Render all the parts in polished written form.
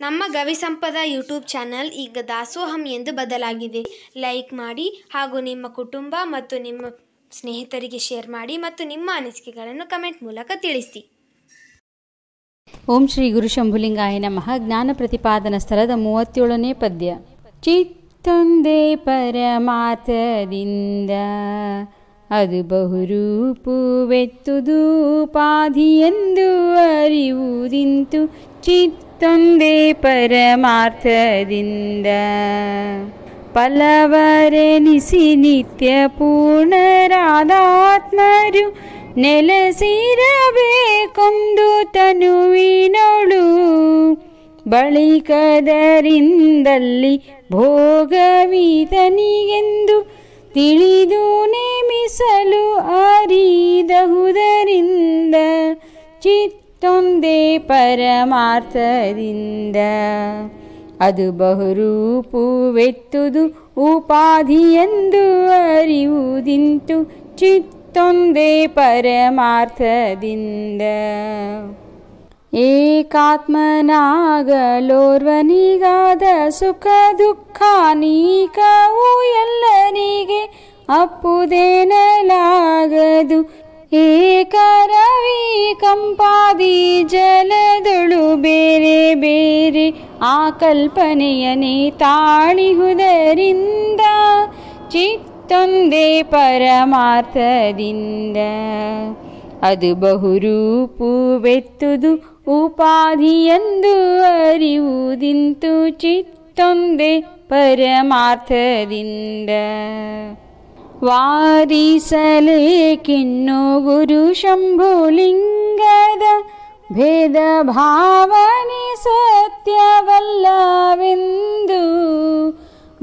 ನಮ್ಮ ಗವಿಸಂಪದ YouTube channel ಈಗ ದಾಸೋಹಂ ಎಂದು ಬದಲಾಗಿದೆ. ಲೈಕ್ ಮಾಡಿ ಹಾಗೂ ನಿಮ್ಮ ಕುಟುಂಬ ಮತ್ತು ನಿಮ್ಮ ಸ್ನೇಹಿತರಿಗೆ ಶೇರ್ ಮಾಡಿ ಮತ್ತು ನಿಮ್ಮ ಅನಿಸಿಕೆಗಳನ್ನು ಕಮೆಂಟ್ ಮೂಲಕ ತಿಳಿಸಿ. ಓಂ ಶ್ರೀ ಗುರು ಶಂಭುಲಿಂಗಾಯ ನಮಃ. ಜ್ಞಾನ ಪ್ರತಿಪಾದನ ಸ್ಥಳದ 37ನೇ ಪದ್ಯ. ಚಿತ್ತೊಂದೇ ಪರಮಾರ್ಥದಿಂದ ಅದು ಬಹುರೂಪುವೆತ್ತುದು ಉಪಾಧಿ ಎಂದು ಅರಿವುದಿಂತು. ಚಿತ್ತೊಂದೇ ಪರಮಾರ್ಥದಿಂದ ಫಲವರೆನಿಸಿ ನಿತ್ಯ ಪೂರ್ಣರಾದಾತ್ಮರು ನೆಲೆಸಿರಬೇಕೊಂದು ತನುವಿನೊಳು. ಬಳಿಕದರಿಂದಲ್ಲಿ ಭೋಗವಿತನಿಗೆಂದು ತಿಳಿದು ನೇಮಿಸಲು ಅರಿದಹುದರಿಂದ. ಚಿತ್ತೊಂದೇ ಪರಮಾರ್ಥದಿಂದ ಅದು ಬಹುರೂಪುವೆತ್ತುದು ಉಪಾಧಿ ಎಂದು ಅರಿವುದಿಂತು. ಚಿತ್ತೊಂದೇ ಪರಮಾರ್ಥದಿಂದ ಏಕಾತ್ಮನಾಗಲೋರ್ವನಿಗಾದ ಸುಖ ದುಃಖಾನೀಕವು ಎಲ್ಲರಿಗೆ ಅಪ್ಪುದೇನಲಾಗದು. ಏಕರವಿ ಕಂಪಾದಿ ಜಲದೊಳು ಬೇರೆ ಬೇರೆ ಆ ಕಲ್ಪನೆಯನೇ ತಾಳಿಹುದರಿಂದ. ಚಿತ್ತೊಂದೇ ಪರಮಾರ್ಥದಿಂದ ಅದು ಬಹುರೂಪುವೆತ್ತುದು ಉಪಾಧಿ ಎಂದು ಅರಿವುದಿಂತು. ಚಿತ್ತೊಂದೇ ಪರಮಾರ್ಥದಿಂದ ವಾರಿಸಲೇಕಿನ್ನು ಗುರು ಶಂಭುಲಿಂಗದ ಭೇದ ಭಾವನೆ ಸತ್ಯವಲ್ಲವೆಂದು.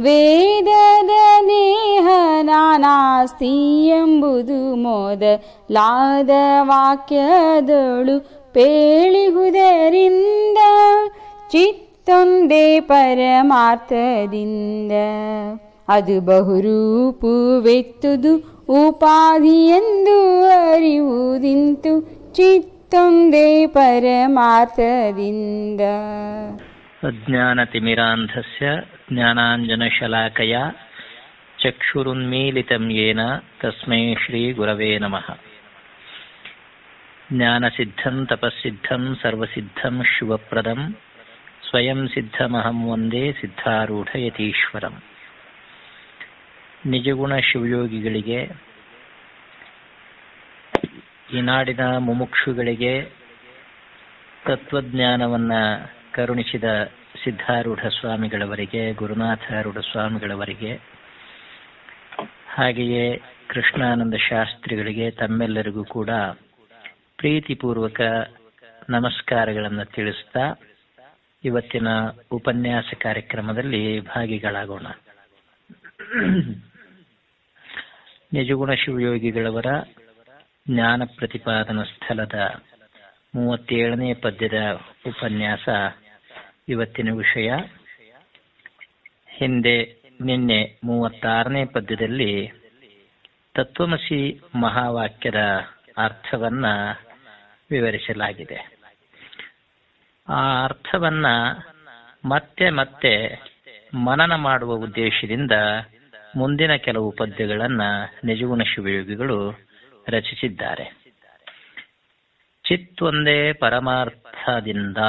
ವೇದದ ನೇಹ ನಾನಾಸ್ತಿ ಎಂಬುದು ಮೊದಲಾದ ವಾಕ್ಯದೊಳು ಪೇಳಿಹುದರಿಂದ. ಚಿತ್ತೊಂದೇ ಪರಮಾರ್ಥದಿಂದ ಅದು ಬಹುರೂಪುವೆತ್ತುದು ಉಪಾಧಿ ಎಂದು ಅರಿವುದಿಂತು. ಚಿತ್ತೊಂದೇ ಪರಮಾರ್ಥದಿಂದ ಅಜ್ಞಾನತಿಮಿರಾಂಧಸ್ಯ ಜ್ಞಾನಾಂಜನಶಲಾಕಯ ಚಕ್ಷುರುನ್ಮೀಲಿತಂ ಯೇನ ತಸ್ಮೈ ಶ್ರೀ ಗುರವೇ ನಮಃ. ಜ್ಞಾನಸಿದ್ಧಂ ತಪಸ್ಸಿದ್ಧಂ ಸರ್ವಸಿದ್ಧಂ ಶಿವಪ್ರದಂ ಸ್ವಯಂ ಸಿದ್ಧಮಹಂ ವಂದೇ ಸಿದ್ಧಾರೂಢ ಯತೀಶ್ವರಂ. ನಿಜಗುಣ ಶಿವಯೋಗಿಗಳಿಗೆ, ಈ ನಾಡಿನ ಮುಮುಕ್ಷುಗಳಿಗೆ ತತ್ವಜ್ಞಾನವನ್ನು ಕರುಣಿಸಿದ ಸಿದ್ಧಾರೂಢ ಸ್ವಾಮಿಗಳವರಿಗೆ, ಗುರುನಾಥಾರೂಢ ಸ್ವಾಮಿಗಳವರಿಗೆ, ಹಾಗೆಯೇ ಕೃಷ್ಣಾನಂದ ಶಾಸ್ತ್ರಿಗಳಿಗೆ ತಮ್ಮೆಲ್ಲರಿಗೂ ಕೂಡ ಪ್ರೀತಿಪೂರ್ವಕ ನಮಸ್ಕಾರಗಳನ್ನು ತಿಳಿಸ್ತಾ ಇವತ್ತಿನ ಉಪನ್ಯಾಸ ಕಾರ್ಯಕ್ರಮದಲ್ಲಿ ಭಾಗಿಗಳಾಗೋಣ. ನಿಜಗುಣ ಶಿವಯೋಗಿಗಳವರ ಜ್ಞಾನ ಪ್ರತಿಪಾದನ ಸ್ಥಳದ 37ನೇ ಪದ್ಯದ ಉಪನ್ಯಾಸ ಇವತ್ತಿನ ವಿಷಯ. ನಿನ್ನೆ 36ನೇ ಪದ್ಯದಲ್ಲಿ ತತ್ವಮಸಿ ಮಹಾವಾಕ್ಯದ ಅರ್ಥವನ್ನ ವಿವರಿಸಲಾಗಿದೆ. ಆ ಅರ್ಥವನ್ನ ಮತ್ತೆ ಮತ್ತೆ ಮನನ ಮಾಡುವ ಉದ್ದೇಶದಿಂದ ಮುಂದಿನ ಕೆಲವು ಪದ್ಯಗಳನ್ನ ನಿಜಗುಣ ಶಿವಯೋಗಿಗಳು ರಚಿಸಿದ್ದಾರೆ. ಚಿತ್ತೊಂದೇ ಪರಮಾರ್ಥದಿಂದ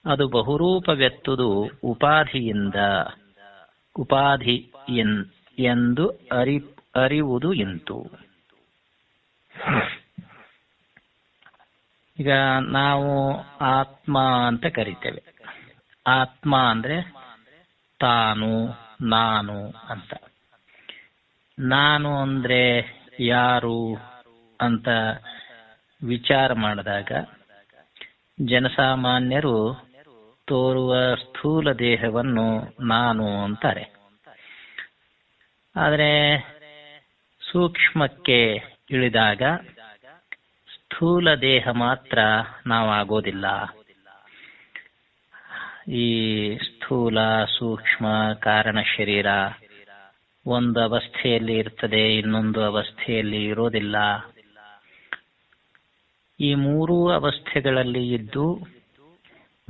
ಅದು ಬಹುರೂಪವೆತ್ತುದು ಉಪಾಧಿಯಿಂದ ಉಪಾಧಿ ಎಂದು ಅರಿವುದು ಇಂತು. ಈಗ ನಾವು ಆತ್ಮ ಅಂತ ಕರಿತೇವೆ. ಆತ್ಮ ಅಂದ್ರೆ ತಾನು, ನಾನು ಅಂತ. ನಾನು ಅಂದ್ರೆ ಯಾರು ಅಂತ ವಿಚಾರ ಮಾಡಿದಾಗ ಜನಸಾಮಾನ್ಯರು ತೋರುವ ಸ್ಥೂಲ ದೇಹವನ್ನು ನಾನು ಅಂತಾರೆ. ಆದರೆ ಸೂಕ್ಷ್ಮಕ್ಕೆ ಇಳಿದಾಗ ಸ್ಥೂಲ ದೇಹ ಮಾತ್ರ ನಾವಾಗೋದಿಲ್ಲ. ಈ ಸ್ಥೂಲ, ಸೂಕ್ಷ್ಮ, ಕಾರಣ ಶರೀರ ಒಂದು ಅವಸ್ಥೆಯಲ್ಲಿ ಇರ್ತದೆ, ಇನ್ನೊಂದು ಅವಸ್ಥೆಯಲ್ಲಿ ಇರೋದಿಲ್ಲ. ಈ ಮೂರೂ ಅವಸ್ಥೆಗಳಲ್ಲಿ ಇದ್ದು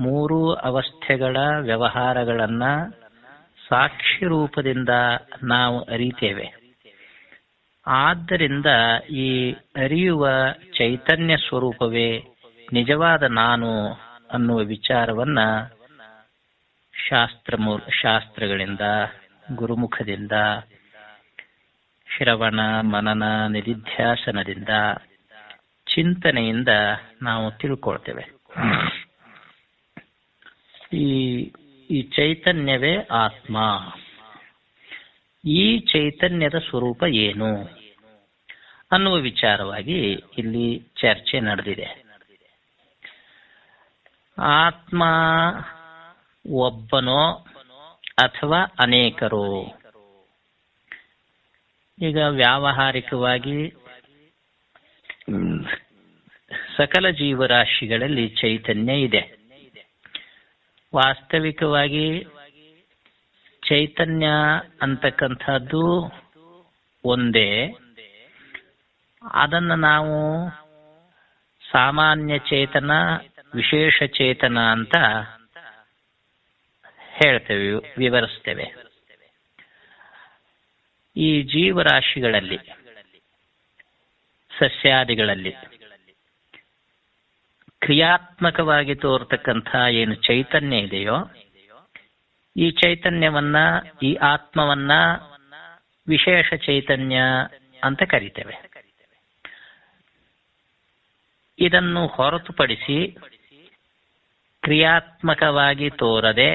ಮೂರು ಅವಸ್ಥೆಗಳ ವ್ಯವಹಾರಗಳನ್ನ ಸಾಕ್ಷಿ ರೂಪದಿಂದ ನಾವು ಅರಿತೇವೆ. ಆದ್ದರಿಂದ ಈ ಅರಿಯುವ ಚೈತನ್ಯ ಸ್ವರೂಪವೇ ನಿಜವಾದ ನಾನು ಅನ್ನುವ ವಿಚಾರವನ್ನ ಶಾಸ್ತ್ರಗಳಿಂದ, ಗುರುಮುಖದಿಂದ, ಶ್ರವಣ ಮನನ ನಿಧಿಧ್ಯಾಸನದಿಂದ, ಚಿಂತನೆಯಿಂದ ನಾವು ತಿಳ್ಕೊಳ್ತೇವೆ. ಈ ಚೈತನ್ಯವೇ ಆತ್ಮ. ಈ ಚೈತನ್ಯದ ಸ್ವರೂಪ ಏನು ಅನ್ನುವ ವಿಚಾರವಾಗಿ ಇಲ್ಲಿ ಚರ್ಚೆ ನಡೆದಿದೆ. ಆತ್ಮ ಒಬ್ಬನೋ ಅಥವಾ ಅನೇಕರೋ? ಈಗ ವ್ಯಾವಹಾರಿಕವಾಗಿ ಸಕಲ ಜೀವರಾಶಿಗಳಲ್ಲಿ ಚೈತನ್ಯ ಇದೆ. ವಾಸ್ತವಿಕವಾಗಿ ಚೈತನ್ಯ ಅಂತಕ್ಕಂಥದ್ದು ಒಂದೇ. ಅದನ್ನು ನಾವು ಸಾಮಾನ್ಯ ಚೇತನ, ವಿಶೇಷ ಚೇತನ ಅಂತ ಹೇಳ್ತೇವೆ, ವಿವರಿಸ್ತೇವೆ. ಈ ಜೀವರಾಶಿಗಳಲ್ಲಿ, ಸಸ್ಯಾದಿಗಳಲ್ಲಿ ಕ್ರಿಯಾತ್ಮಕವಾಗಿ ತೋರ್ತಕ್ಕಂಥ ಏನು ಚೈತನ್ಯ ಇದೆಯೋ, ಈ ಚೈತನ್ಯವನ್ನ, ಈ ಆತ್ಮವನ್ನ ವಿಶೇಷ ಚೈತನ್ಯ ಅಂತ ಕರಿತೇವೆ. ಇದನ್ನು ಹೊರತುಪಡಿಸಿ ಕ್ರಿಯಾತ್ಮಕವಾಗಿ ತೋರದೆ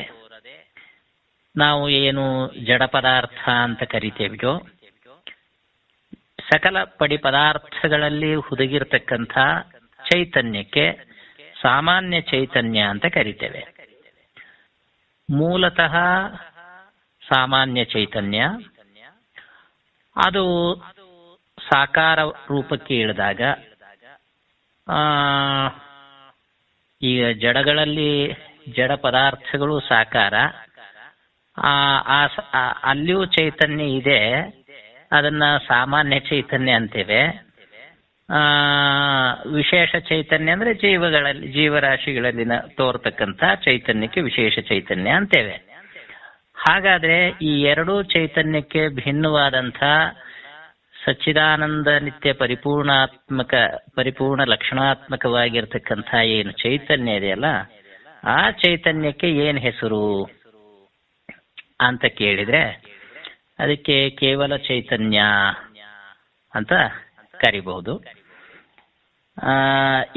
ನಾವು ಏನು ಜಡ ಪದಾರ್ಥ ಅಂತ ಕರಿತೇವೆಯೋ, ಸಕಲ ಪಡಿ ಪದಾರ್ಥಗಳಲ್ಲಿ ಹುದುಗಿರ್ತಕ್ಕಂಥ ಚೈತನ್ಯಕ್ಕೆ ಸಾಮಾನ್ಯ ಚೈತನ್ಯ ಅಂತ ಕರಿತೇವೆ. ಮೂಲತಃ ಸಾಮಾನ್ಯ ಚೈತನ್ಯ ಅದು ಸಾಕಾರ ರೂಪಕ್ಕೆ ಇಳಿದಾಗ, ಈಗ ಜಡಗಳಲ್ಲಿ ಜಡ ಪದಾರ್ಥಗಳು ಸಾಕಾರ, ಅಲ್ಲಿಯೂ ಚೈತನ್ಯ ಇದೆ, ಅದನ್ನ ಸಾಮಾನ್ಯ ಚೈತನ್ಯ ಅಂತೇವೆ. ವಿಶೇಷ ಚೈತನ್ಯ ಅಂದ್ರೆ ಜೀವರಾಶಿಗಳಲ್ಲಿನ ತೋರ್ತಕ್ಕಂಥ ಚೈತನ್ಯಕ್ಕೆ ವಿಶೇಷ ಚೈತನ್ಯ ಅಂತೇವೆ. ಹಾಗಾದ್ರೆ ಈ ಎರಡೂ ಚೈತನ್ಯಕ್ಕೆ ಭಿನ್ನವಾದಂಥ ಸಚ್ಚಿದಾನಂದ ನಿತ್ಯ ಪರಿಪೂರ್ಣ ಲಕ್ಷಣಾತ್ಮಕವಾಗಿರ್ತಕ್ಕಂಥ ಏನು ಚೈತನ್ಯ ಇದೆಯಲ್ಲ, ಆ ಚೈತನ್ಯಕ್ಕೆ ಏನ್ ಹೆಸರು ಅಂತ ಕೇಳಿದ್ರೆ ಅದಕ್ಕೆ ಕೇವಲ ಚೈತನ್ಯ ಅಂತ ಕರಿಬಹುದು.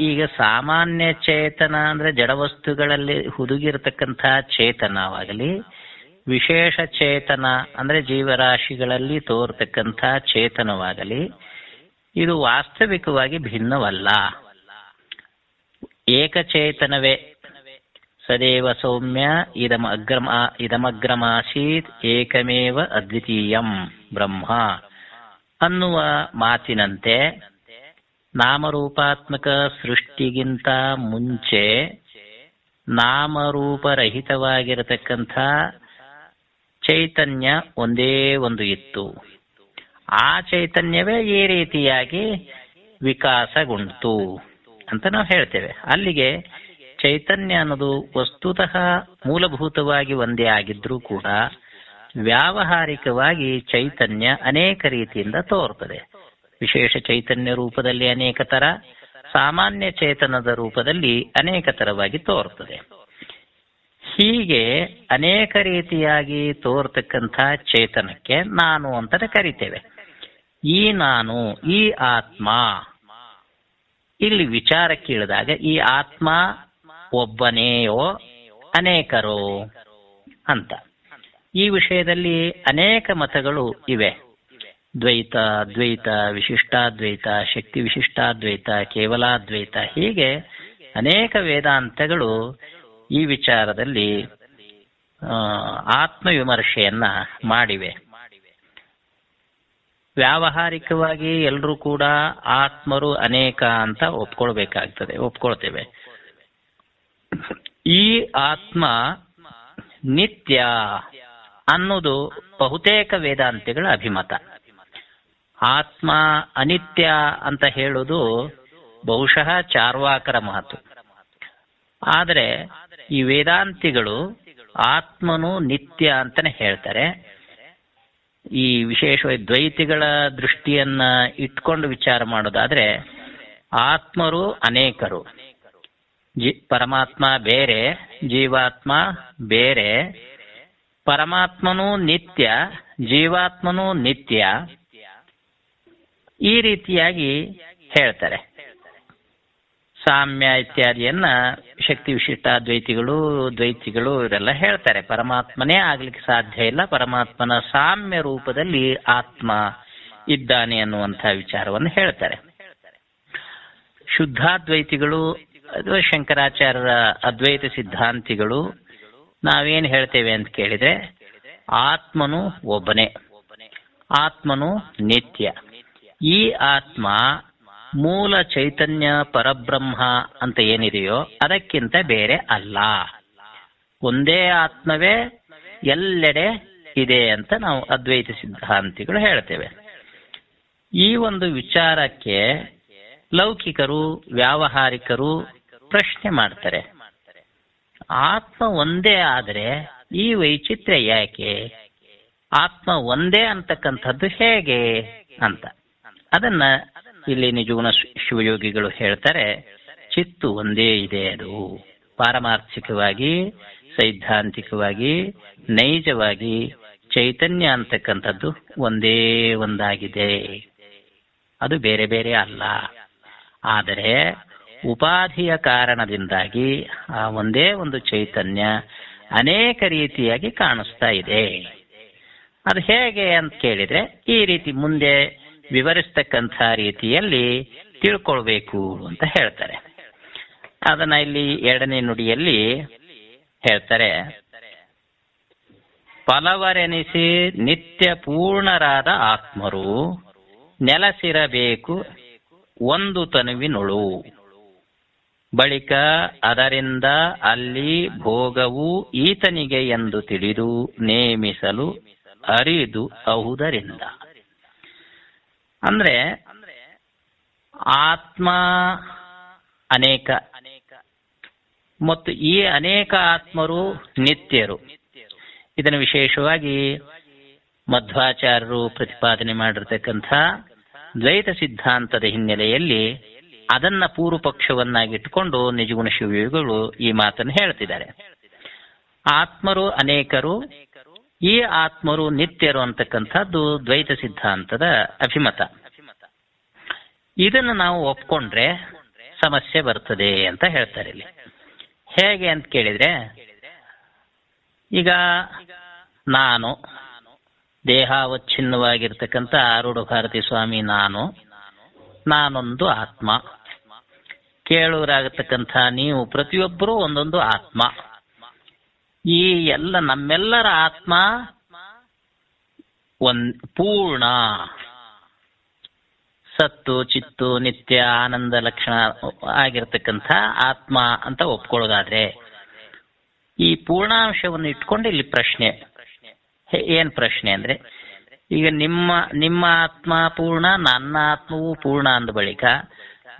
ಈಗ ಸಾಮಾನ್ಯ ಚೇತನ ಅಂದ್ರೆ ಜಡವಸ್ತುಗಳಲ್ಲಿ ಹುದುಗಿರ್ತಕ್ಕಂಥ ಚೇತನವಾಗಲಿ, ವಿಶೇಷ ಚೇತನ ಅಂದ್ರೆ ಜೀವರಾಶಿಗಳಲ್ಲಿ ತೋರ್ತಕ್ಕಂಥ ಚೇತನವಾಗಲಿ, ಇದು ವಾಸ್ತವಿಕವಾಗಿ ಭಿನ್ನವಲ್ಲ, ಏಕಚೇತನವೇ. ಸದೇವ ಸೌಮ್ಯ ಇದಮಗ್ರಮಾಸೀತ್ ಏಕಮೇವ ಅದ್ವಿತೀಯಂ ಬ್ರಹ್ಮ ಅನ್ನುವ ಮಾತಿನಂತೆ ನಾಮರೂಪಾತ್ಮಕ ಸೃಷ್ಟಿಗಿಂತ ಮುಂಚೆ ನಾಮರೂಪರಹಿತವಾಗಿರತಕ್ಕಂಥ ಚೈತನ್ಯ ಒಂದೇ ಒಂದು ಇತ್ತು. ಆ ಚೈತನ್ಯವೇ ಈ ರೀತಿಯಾಗಿ ವಿಕಾಸಗೊಂಡಿತು ಅಂತ ನಾವು ಹೇಳ್ತೇವೆ. ಅಲ್ಲಿಗೆ ಚೈತನ್ಯ ಅನ್ನೋದು ವಸ್ತುತಃ ಮೂಲಭೂತವಾಗಿ ಒಂದೇ ಆಗಿದ್ರೂ ಕೂಡ ವ್ಯಾವಹಾರಿಕವಾಗಿ ಚೈತನ್ಯ ಅನೇಕ ರೀತಿಯಿಂದ ತೋರ್ತದೆ. ವಿಶೇಷ ಚೈತನ್ಯ ರೂಪದಲ್ಲಿ ಅನೇಕ ತರ, ಸಾಮಾನ್ಯ ಚೇತನದ ರೂಪದಲ್ಲಿ ಅನೇಕ ತರವಾಗಿ ತೋರ್ತದೆ. ಹೀಗೆ ಅನೇಕ ರೀತಿಯಾಗಿ ತೋರ್ತಕ್ಕಂಥ ಚೇತನಕ್ಕೆ ನಾನು ಅಂತ ಕರಿತೇವೆ. ಈ ನಾನು, ಈ ಆತ್ಮ, ಇಲ್ಲಿ ವಿಚಾರಕ್ಕೆ ಇಳಿದಾಗ ಈ ಆತ್ಮ ಒಬ್ಬನೇಯೋ ಅನೇಕರೋ ಅಂತ ಈ ವಿಷಯದಲ್ಲಿ ಅನೇಕ ಮತಗಳು ಇವೆ. ದ್ವೈತ, ಅದ್ವೈತ, ವಿಶಿಷ್ಟಾದ್ವೈತ, ಶಕ್ತಿ ವಿಶಿಷ್ಟಾದ್ವೈತ, ಕೇವಲಾದ್ವೈತ, ಹೀಗೆ ಅನೇಕ ವೇದಾಂತಗಳು ಈ ವಿಚಾರದಲ್ಲಿ ಆತ್ಮವಿಮರ್ಶೆಯನ್ನ ಮಾಡಿವೆ. ವ್ಯಾವಹಾರಿಕವಾಗಿ ಎಲ್ಲರೂ ಕೂಡ ಆತ್ಮರು ಅನೇಕ ಅಂತ ಒಪ್ಕೊಳ್ತೇವೆ. ಈ ಆತ್ಮ ನಿತ್ಯ ಅನ್ನೋದು ಬಹುತೇಕ ವೇದಾಂತಿಗಳ ಅಭಿಮತ. ಆತ್ಮ ಅನಿತ್ಯ ಅಂತ ಹೇಳುವುದು ಬಹುಶಃ ಚಾರ್ವಾಕರ ಮಾತು. ಆದರೆ ಈ ವೇದಾಂತಿಗಳು ಆತ್ಮನು ನಿತ್ಯ ಅಂತಾನೆ ಹೇಳ್ತಾರೆ. ಈ ವಿಶೇಷವಾಗಿ ದ್ವೈತಿಗಳ ದೃಷ್ಟಿಯನ್ನ ಇಟ್ಕೊಂಡು ವಿಚಾರ ಮಾಡೋದಾದ್ರೆ ಆತ್ಮರು ಅನೇಕರು, ಪರಮಾತ್ಮ ಬೇರೆ, ಜೀವಾತ್ಮ ಬೇರೆ, ಪರಮಾತ್ಮನೂ ನಿತ್ಯ, ಜೀವಾತ್ಮನೂ ನಿತ್ಯ, ಈ ರೀತಿಯಾಗಿ ಹೇಳ್ತಾರೆ. ಸಾಮ್ಯ ಇತ್ಯಾದಿಯನ್ನ ಶಕ್ತಿ ವಿಶಿಷ್ಟ ದ್ವೈತಿಗಳು ಇವರೆಲ್ಲ ಹೇಳ್ತಾರೆ. ಪರಮಾತ್ಮನೇ ಆಗ್ಲಿಕ್ಕೆ ಸಾಧ್ಯ ಇಲ್ಲ, ಪರಮಾತ್ಮನ ಸಾಮ್ಯ ರೂಪದಲ್ಲಿ ಆತ್ಮ ಇದ್ದಾನೆ ಅನ್ನುವಂಥ ವಿಚಾರವನ್ನು ಹೇಳ್ತಾರೆ. ಶುದ್ಧಾದ್ವೈತಿಗಳು ಅಥವಾ ಶಂಕರಾಚಾರ್ಯರ ಅದ್ವೈತ ಸಿದ್ಧಾಂತಿಗಳು ನಾವೇನು ಹೇಳ್ತೇವೆ ಅಂತ ಕೇಳಿದ್ರೆ ಆತ್ಮನು ಒಬ್ಬನೇ, ಆತ್ಮನು ನಿತ್ಯ, ಈ ಆತ್ಮ ಮೂಲ ಚೈತನ್ಯ ಪರಬ್ರಹ್ಮ ಅಂತ ಏನಿದೆಯೋ ಅದಕ್ಕಿಂತ ಬೇರೆ ಅಲ್ಲ, ಒಂದೇ ಆತ್ಮವೇ ಎಲ್ಲೆಡೆ ಇದೆ ಅಂತ ನಾವು ಅದ್ವೈತ ಸಿದ್ಧಾಂತಿಗಳು ಹೇಳ್ತೇವೆ. ಈ ಒಂದು ವಿಚಾರಕ್ಕೆ ಲೌಕಿಕರು ವ್ಯಾವಹಾರಿಕರು ಪ್ರಶ್ನೆ ಮಾಡ್ತಾರೆ, ಆತ್ಮ ಒಂದೇ ಆದರೆ ಈ ವೈಚಿತ್ರ್ಯ ಯಾಕೆ, ಆತ್ಮ ಒಂದೇ ಅಂತಕ್ಕಂಥದ್ದು ಹೇಗೆ ಅಂತ. ಅದನ್ನ ಇಲ್ಲಿ ನಿಜಗುಣ ಶಿವಯೋಗಿಗಳು ಹೇಳ್ತಾರೆ, ಚಿತ್ತು ಒಂದೇ ಇದೆ, ಅದು ಪಾರಮಾರ್ಥಿಕವಾಗಿ ಸೈದ್ಧಾಂತಿಕವಾಗಿ ನೈಜವಾಗಿ ಚೈತನ್ಯ ಅಂತಕ್ಕಂಥದ್ದು ಒಂದೇ ಒಂದಾಗಿದೆ, ಅದು ಬೇರೆ ಬೇರೆ ಅಲ್ಲ. ಆದರೆ ಉಪಾಧಿಯ ಕಾರಣದಿಂದಾಗಿ ಆ ಒಂದೇ ಒಂದು ಚೈತನ್ಯ ಅನೇಕ ರೀತಿಯಾಗಿ ಕಾಣಿಸ್ತಾ ಇದೆ. ಅದು ಹೇಗೆ ಅಂತ ಕೇಳಿದ್ರೆ ಈ ರೀತಿ ಮುಂದೆ ವಿವರಿಸ್ತಕ್ಕಂಥ ರೀತಿಯಲ್ಲಿ ತಿಳ್ಕೊಳ್ಬೇಕು ಅಂತ ಹೇಳ್ತಾರೆ. ಅದನ್ನ ಇಲ್ಲಿ 2ನೇ ನುಡಿಯಲ್ಲಿ ಹೇಳ್ತಾರೆ, ಫಲವರೆನಿಸಿ ನಿತ್ಯ ಪೂರ್ಣರಾದ ಆತ್ಮರು ನೆಲಸಿರಬೇಕು ಒಂದು ತನುವಿನೊಳು, ಬಳಿಕ ಅದರಿಂದ ಅಲ್ಲಿ ಭೋಗವು ಈತನಿಗೆ ಎಂದು ತಿಳಿದು ನೇಮಿಸಲು ಅರಿದು ಅಹುದರಿಂದ. ಅಂದ್ರೆ ಆತ್ಮ ಅನೇಕ ಮತ್ತು ಈ ಅನೇಕ ಆತ್ಮರು ನಿತ್ಯರು. ಇದನ್ನು ವಿಶೇಷವಾಗಿ ಮಧ್ವಾಚಾರ್ಯರು ಪ್ರತಿಪಾದನೆ ಮಾಡಿರ್ತಕ್ಕಂಥ ದ್ವೈತ ಸಿದ್ಧಾಂತದ ಹಿನ್ನೆಲೆಯಲ್ಲಿ ಅದನ್ನ ಪೂರ್ವ ಪಕ್ಷವನ್ನಾಗಿಟ್ಟುಕೊಂಡು ನಿಜಗುಣ ಶಿವಯೋಗಿಗಳು ಈ ಮಾತನ್ನು ಹೇಳ್ತಿದ್ದಾರೆ. ಆತ್ಮರು ಅನೇಕರು, ಈ ಆತ್ಮರು ನಿತ್ಯರು ಅಂತಕ್ಕಂಥದ್ದು ದ್ವೈತ ಸಿದ್ಧಾಂತದ ಅಭಿಮತ. ಇದನ್ನು ನಾವು ಒಪ್ಕೊಂಡ್ರೆ ಸಮಸ್ಯೆ ಬರ್ತದೆ ಅಂತ ಹೇಳ್ತಾರೆ ಇಲ್ಲಿ. ಹೇಗೆ ಅಂತ ಕೇಳಿದ್ರೆ, ಈಗ ನಾನು ದೇಹಾವಚ್ಛಿನ್ನವಾಗಿರ್ತಕ್ಕಂಥ ಆರೂಢ ಭಾರತಿ ಸ್ವಾಮಿ, ನಾನೊಂದು ಆತ್ಮ, ಕೇಳುವರಾಗತಕ್ಕಂಥ ನೀವು ಪ್ರತಿಯೊಬ್ಬರೂ ಒಂದೊಂದು ಆತ್ಮ. ಈ ಎಲ್ಲ ನಮ್ಮೆಲ್ಲರ ಆತ್ಮ ಪೂರ್ಣ, ಸತ್ತು ಚಿತ್ತು ನಿತ್ಯ ಆನಂದ ಲಕ್ಷಣ ಆಗಿರ್ತಕ್ಕಂಥ ಆತ್ಮ ಅಂತ ಒಪ್ಕೊಳ್ಳೋದಾದ್ರೆ, ಈ ಪೂರ್ಣಾಂಶವನ್ನು ಇಟ್ಕೊಂಡು ಇಲ್ಲಿ ಪ್ರಶ್ನೆ ಏನ್ ಪ್ರಶ್ನೆ ಅಂದ್ರೆ, ಈಗ ನಿಮ್ಮ ಆತ್ಮ ಪೂರ್ಣ, ನನ್ನ ಆತ್ಮವೂ ಪೂರ್ಣ ಅಂದ ಬಳಿಕ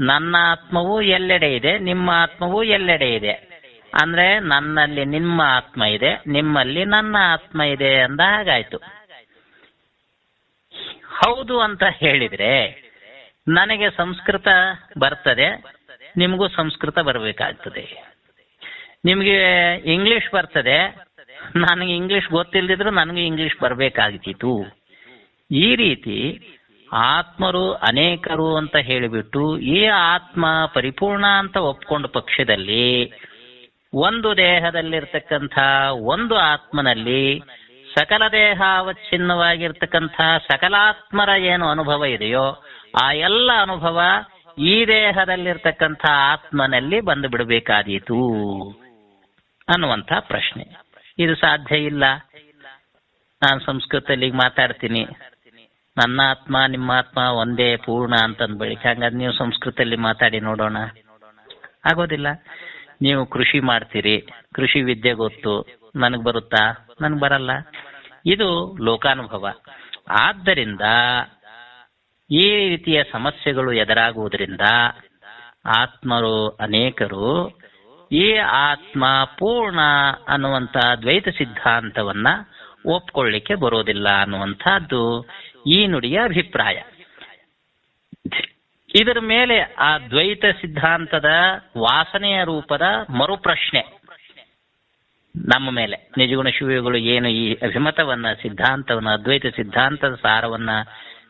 ನನ್ನ ಆತ್ಮವೂ ಎಲ್ಲೆಡೆ ಇದೆ, ನಿಮ್ಮ ಆತ್ಮವೂ ಎಲ್ಲೆಡೆ ಇದೆ. ಅಂದ್ರೆ ನನ್ನಲ್ಲಿ ನಿಮ್ಮ ಆತ್ಮ ಇದೆ, ನಿಮ್ಮಲ್ಲಿ ನನ್ನ ಆತ್ಮ ಇದೆ ಅಂದ ಹಾಗಾಯ್ತು. ಹೌದು ಅಂತ ಹೇಳಿದ್ರೆ ನನಗೆ ಸಂಸ್ಕೃತ ಬರ್ತದೆ, ನಿಮಗೂ ಸಂಸ್ಕೃತ ಬರಬೇಕಾಗ್ತದೆ. ನಿಮಗೆ ಇಂಗ್ಲಿಷ್ ಬರ್ತದೆ, ನನಗೆ ಇಂಗ್ಲಿಷ್ ಗೊತ್ತಿಲ್ಲದಿದ್ರು ನನಗೆ ಇಂಗ್ಲಿಷ್ ಬರಬೇಕಾಗಿತ್ತು. ಈ ರೀತಿ ಆತ್ಮರು ಅನೇಕರು ಅಂತ ಹೇಳಿಬಿಟ್ಟು ಈ ಆತ್ಮ ಪರಿಪೂರ್ಣ ಅಂತ ಒಪ್ಕೊಂಡ ಪಕ್ಷದಲ್ಲಿ ಒಂದು ದೇಹದಲ್ಲಿರ್ತಕ್ಕಂಥ ಒಂದು ಆತ್ಮನಲ್ಲಿ ಸಕಲ ದೇಹ ಅವಚ್ಛಿನ್ನವಾಗಿರ್ತಕ್ಕಂಥ ಸಕಲಾತ್ಮರ ಏನು ಅನುಭವ ಇದೆಯೋ ಆ ಎಲ್ಲ ಅನುಭವ ಈ ದೇಹದಲ್ಲಿರ್ತಕ್ಕಂಥ ಆತ್ಮನಲ್ಲಿ ಬಂದು ಬಿಡಬೇಕಾದೀತು ಅನ್ನುವಂಥ ಪ್ರಶ್ನೆ. ಇದು ಸಾಧ್ಯ ಇಲ್ಲ. ನಾನು ಸಂಸ್ಕೃತದಲ್ಲಿ ಮಾತಾಡ್ತೀನಿ, ನನ್ನ ಆತ್ಮ ನಿಮ್ಮ ಆತ್ಮ ಒಂದೇ ಪೂರ್ಣ ಅಂತಂದ್ ಬಳಿಕ ಹಂಗಾದ್ರೆ ನೀವು ಸಂಸ್ಕೃತದಲ್ಲಿ ಮಾತಾಡಿ ನೋಡೋಣ, ಆಗೋದಿಲ್ಲ. ನೀವು ಕೃಷಿ ಮಾಡ್ತೀರಿ, ಕೃಷಿ ವಿದ್ಯೆ ಗೊತ್ತು, ನನಗೆ ಬರುತ್ತಾ? ನನಗೆ ಬರಲ್ಲ. ಇದು ಲೋಕಾನುಭವ. ಆದ್ದರಿಂದ ಈ ರೀತಿಯ ಸಮಸ್ಯೆಗಳು ಎದುರಾಗುವುದರಿಂದ ಆತ್ಮರು ಅನೇಕರು, ಈ ಆತ್ಮ ಪೂರ್ಣ ಅನ್ನುವಂಥ ದ್ವೈತ ಸಿದ್ಧಾಂತವನ್ನ ಒಪ್ಕೊಳ್ಳಿಕ್ಕೆ ಬರೋದಿಲ್ಲ ಅನ್ನುವಂಥದ್ದು ಈ ನುಡಿಯ ಅಭಿಪ್ರಾಯ. ಇದರ ಮೇಲೆ ಆ ದ್ವೈತ ಸಿದ್ಧಾಂತದ ವಾಸನೆಯ ರೂಪದ ಮರುಪ್ರಶ್ನೆ ನಮ್ಮ ಮೇಲೆ ನಿಜಗುಣ ಶಿವಗಳು ಏನು ಈ ಅಭಿಮತವನ್ನ ಸಿದ್ಧಾಂತವನ್ನ ಅದ್ವೈತ ಸಿದ್ಧಾಂತದ ಸಾರವನ್ನ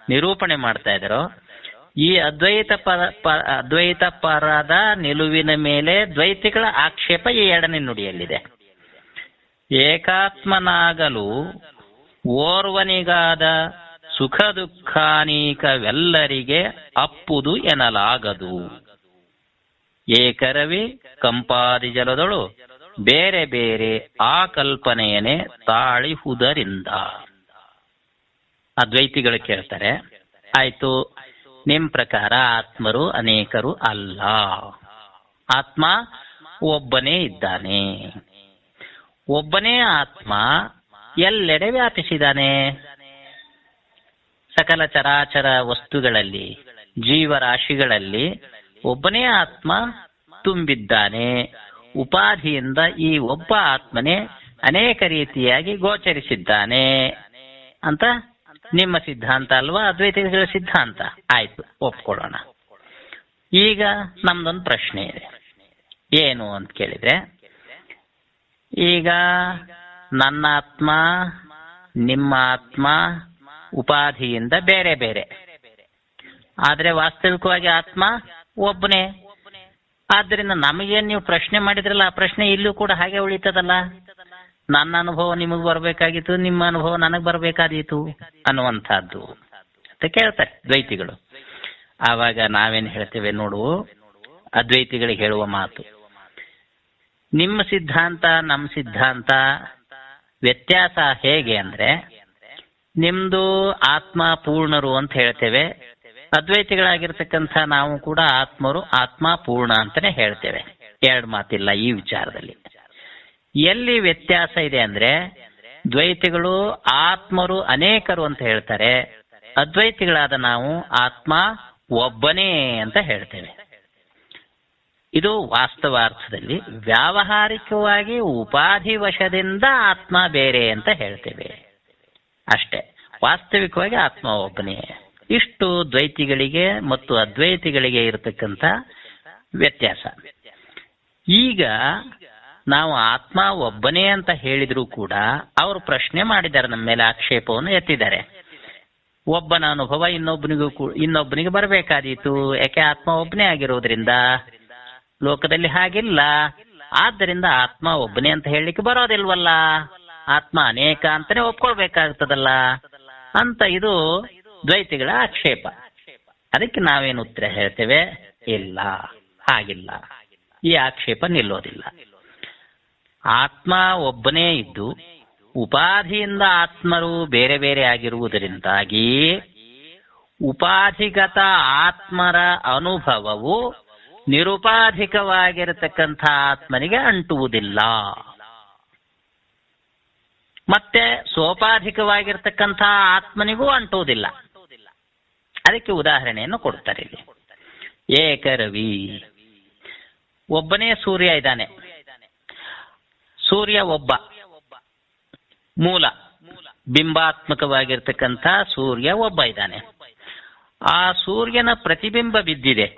ನಿರೂಪಣೆ ಮಾಡ್ತಾ ಇದ್ದಾರೋ, ಈ ಅದ್ವೈತ ಪರದ ನಿಲುವಿನ ಮೇಲೆ ದ್ವೈತಿಗಳ ಆಕ್ಷೇಪ ಈ ಎರಡನೇ ನುಡಿಯಲ್ಲಿದೆ. ಏಕಾತ್ಮನಾಗಲು ಓರ್ವನಿಗಾದ ಸುಖ ದುಃಖಾನೀಕವೆಲ್ಲರಿಗೆ ಅಪ್ಪುದು ಎನ್ನಲಾಗದು. ಏಕರವಿ ಕಂಪಾದಿ ಜಲದಳು ಬೇರೆ ಬೇರೆ ಆ ಕಲ್ಪನೆಯನ್ನೇ ತಾಳಿಹುದರಿಂದ. ಅದ್ವೈತಿಗಳು ಕೇಳ್ತಾರೆ, ಆಯ್ತು, ನಿಮ್ ಪ್ರಕಾರ ಆತ್ಮರು ಅನೇಕರು ಅಲ್ಲ, ಆತ್ಮ ಒಬ್ಬನೇ ಇದ್ದಾನೆ. ಒಬ್ಬನೇ ಆತ್ಮ ಎಲ್ಲೆಡೆ ವ್ಯಾಪಿಸಿದಾನೆ. ಸಕಲ ಚರಾಚರ ವಸ್ತುಗಳಲ್ಲಿ, ಜೀವರಾಶಿಗಳಲ್ಲಿ ಒಬ್ಬನೇ ಆತ್ಮ ತುಂಬಿದ್ದಾನೆ. ಉಪಾಧಿಯಿಂದ ಈ ಒಬ್ಬ ಆತ್ಮನೇ ಅನೇಕ ರೀತಿಯಾಗಿ ಗೋಚರಿಸಿದ್ದಾನೆ ಅಂತ ನಿಮ್ಮ ಸಿದ್ಧಾಂತ ಅಲ್ವಾ, ಅದ್ವೈತಿಗಳ ಸಿದ್ಧಾಂತ. ಆಯ್ತು, ಒಪ್ಕೊಳ್ಳೋಣ. ಈಗ ನಮ್ದೊಂದು ಪ್ರಶ್ನೆ ಇದೆ. ಏನು ಅಂತ ಕೇಳಿದ್ರೆ, ಈಗ ನನ್ನ ಆತ್ಮ ನಿಮ್ಮ ಆತ್ಮ ಉಪಾಧಿಯಿಂದ ಬೇರೆ ಬೇರೆ, ಆದ್ರೆ ವಾಸ್ತವಿಕವಾಗಿ ಆತ್ಮ ಒಬ್ಬನೇ. ಆದ್ದರಿಂದ ನಮಗೇನು ನೀವು ಪ್ರಶ್ನೆ ಮಾಡಿದ್ರಲ್ಲ, ಆ ಪ್ರಶ್ನೆ ಇಲ್ಲೂ ಕೂಡ ಹಾಗೆ ಉಳಿತದಲ್ಲ. ನನ್ನ ಅನುಭವ ನಿಮಗೆ ಬರಬೇಕಾಗಿತ್ತು, ನಿಮ್ಮ ಅನುಭವ ನನಗೆ ಬರಬೇಕಾದೀತು ಅನ್ನುವಂಥದ್ದು ಅಂತ ಕೇಳ್ತಾರೆ ದ್ವೈತಿಗಳು. ಆವಾಗ ನಾವೇನು ಹೇಳ್ತೇವೆ ನೋಡು, ಅದ್ವೈತಿಗಳಿಗೆ ಹೇಳುವ ಮಾತು, ನಿಮ್ಮ ಸಿದ್ಧಾಂತ ನಮ್ಮ ಸಿದ್ಧಾಂತ ವ್ಯತ್ಯಾಸ ಹೇಗೆ ಅಂದ್ರೆ, ನಿಮ್ದು ಆತ್ಮ ಪೂರ್ಣರು ಅಂತ ಹೇಳ್ತೇವೆ, ಅದ್ವೈತಿಗಳಾಗಿರ್ತಕ್ಕಂಥ ನಾವು ಕೂಡ ಆತ್ಮರು ಆತ್ಮ ಪೂರ್ಣ ಅಂತಾನೆ ಹೇಳ್ತೇವೆ. ಎರಡು ಮಾತಿಲ್ಲ ಈ ವಿಚಾರದಲ್ಲಿ. ಎಲ್ಲಿ ವ್ಯತ್ಯಾಸ ಇದೆ ಅಂದ್ರೆ, ದ್ವೈತಿಗಳು ಆತ್ಮರು ಅನೇಕರು ಅಂತ ಹೇಳ್ತಾರೆ, ಅದ್ವೈತಿಗಳಾದ ನಾವು ಆತ್ಮ ಒಬ್ಬನೇ ಅಂತ ಹೇಳ್ತೇವೆ. ಇದು ವಾಸ್ತವಾರ್ಥದಲ್ಲಿ. ವ್ಯಾವಹಾರಿಕವಾಗಿ ಉಪಾಧಿ ವಶದಿಂದ ಆತ್ಮ ಬೇರೆ ಅಂತ ಹೇಳ್ತೇವೆ ಅಷ್ಟೇ. ವಾಸ್ತವಿಕವಾಗಿ ಆತ್ಮ ಒಬ್ಬನೇ. ಇಷ್ಟು ದ್ವೈತಿಗಳಿಗೆ ಮತ್ತು ಅದ್ವೈತಿಗಳಿಗೆ ಇರತಕ್ಕಂಥ ವ್ಯತ್ಯಾಸ. ಈಗ ನಾವು ಆತ್ಮ ಒಬ್ಬನೇ ಅಂತ ಹೇಳಿದ್ರು ಕೂಡ ಅವರು ಪ್ರಶ್ನೆ ಮಾಡಿದ್ದಾರೆ, ನಮ್ಮ ಮೇಲೆ ಆಕ್ಷೇಪವನ್ನು ಎತ್ತಿದ್ದಾರೆ. ಒಬ್ಬನ ಅನುಭವ ಇನ್ನೊಬ್ಬನಿಗೆ ಬರಬೇಕಾದೀತು, ಯಾಕೆ ಆತ್ಮ ಒಬ್ಬನೇ ಆಗಿರೋದ್ರಿಂದ. ಲೋಕದಲ್ಲಿ ಹಾಗಿಲ್ಲ, ಆದ್ದರಿಂದ ಆತ್ಮ ಒಬ್ಬನೇ ಅಂತ ಹೇಳಲಿಕ್ಕೆ ಬರೋದಿಲ್ವಲ್ಲ, ಆತ್ಮ ಅನೇಕ ಅಂತಾನೆ ಒಪ್ಕೊಳ್ಬೇಕಾಗ್ತದಲ್ಲ ಅಂತ ಇದು ದ್ವೈತಿಗಳ ಆಕ್ಷೇಪ. ಅದಕ್ಕೆ ನಾವೇನು ಉತ್ತರ ಹೇಳ್ತೇವೆ, ಇಲ್ಲ, ಹಾಗಿಲ್ಲ, ಈ ಆಕ್ಷೇಪ ನಿಲ್ಲೋದಿಲ್ಲ. ಆತ್ಮ ಒಬ್ಬನೇ ಇದ್ದು ಉಪಾಧಿಯಿಂದ ಆತ್ಮರು ಬೇರೆ ಬೇರೆ ಆಗಿರುವುದರಿಂದಾಗಿ ಉಪಾಧಿಗತ ಆತ್ಮರ ಅನುಭವವು ನಿರುಪಾಧಿಕವಾಗಿರತಕ್ಕಂಥ ಆತ್ಮನಿಗೆ ಅಂಟುವುದಿಲ್ಲ. ಮತ್ತೆ ಸೋಪಾಧಿಕವಾಗಿರ್ತಕ್ಕಂಥ ಆತ್ಮನಿಗೂ ಅಂಟುವುದಿಲ್ಲ. ಅದಕ್ಕೆ ಉದಾಹರಣೆಯನ್ನು ಕೊಡ್ತಾರೆ ಇಲ್ಲಿ. ಏಕರವಿ, ಒಬ್ಬನೇ ಸೂರ್ಯ ಇದ್ದಾನೆ. ಸೂರ್ಯ ಒಬ್ಬ, ಮೂಲ ಬಿಂಬಾತ್ಮಕವಾಗಿರ್ತಕ್ಕಂಥ ಸೂರ್ಯ ಒಬ್ಬ ಇದ್ದಾನೆ. ಆ ಸೂರ್ಯನ ಪ್ರತಿಬಿಂಬ ಬಿದ್ದಿದೆ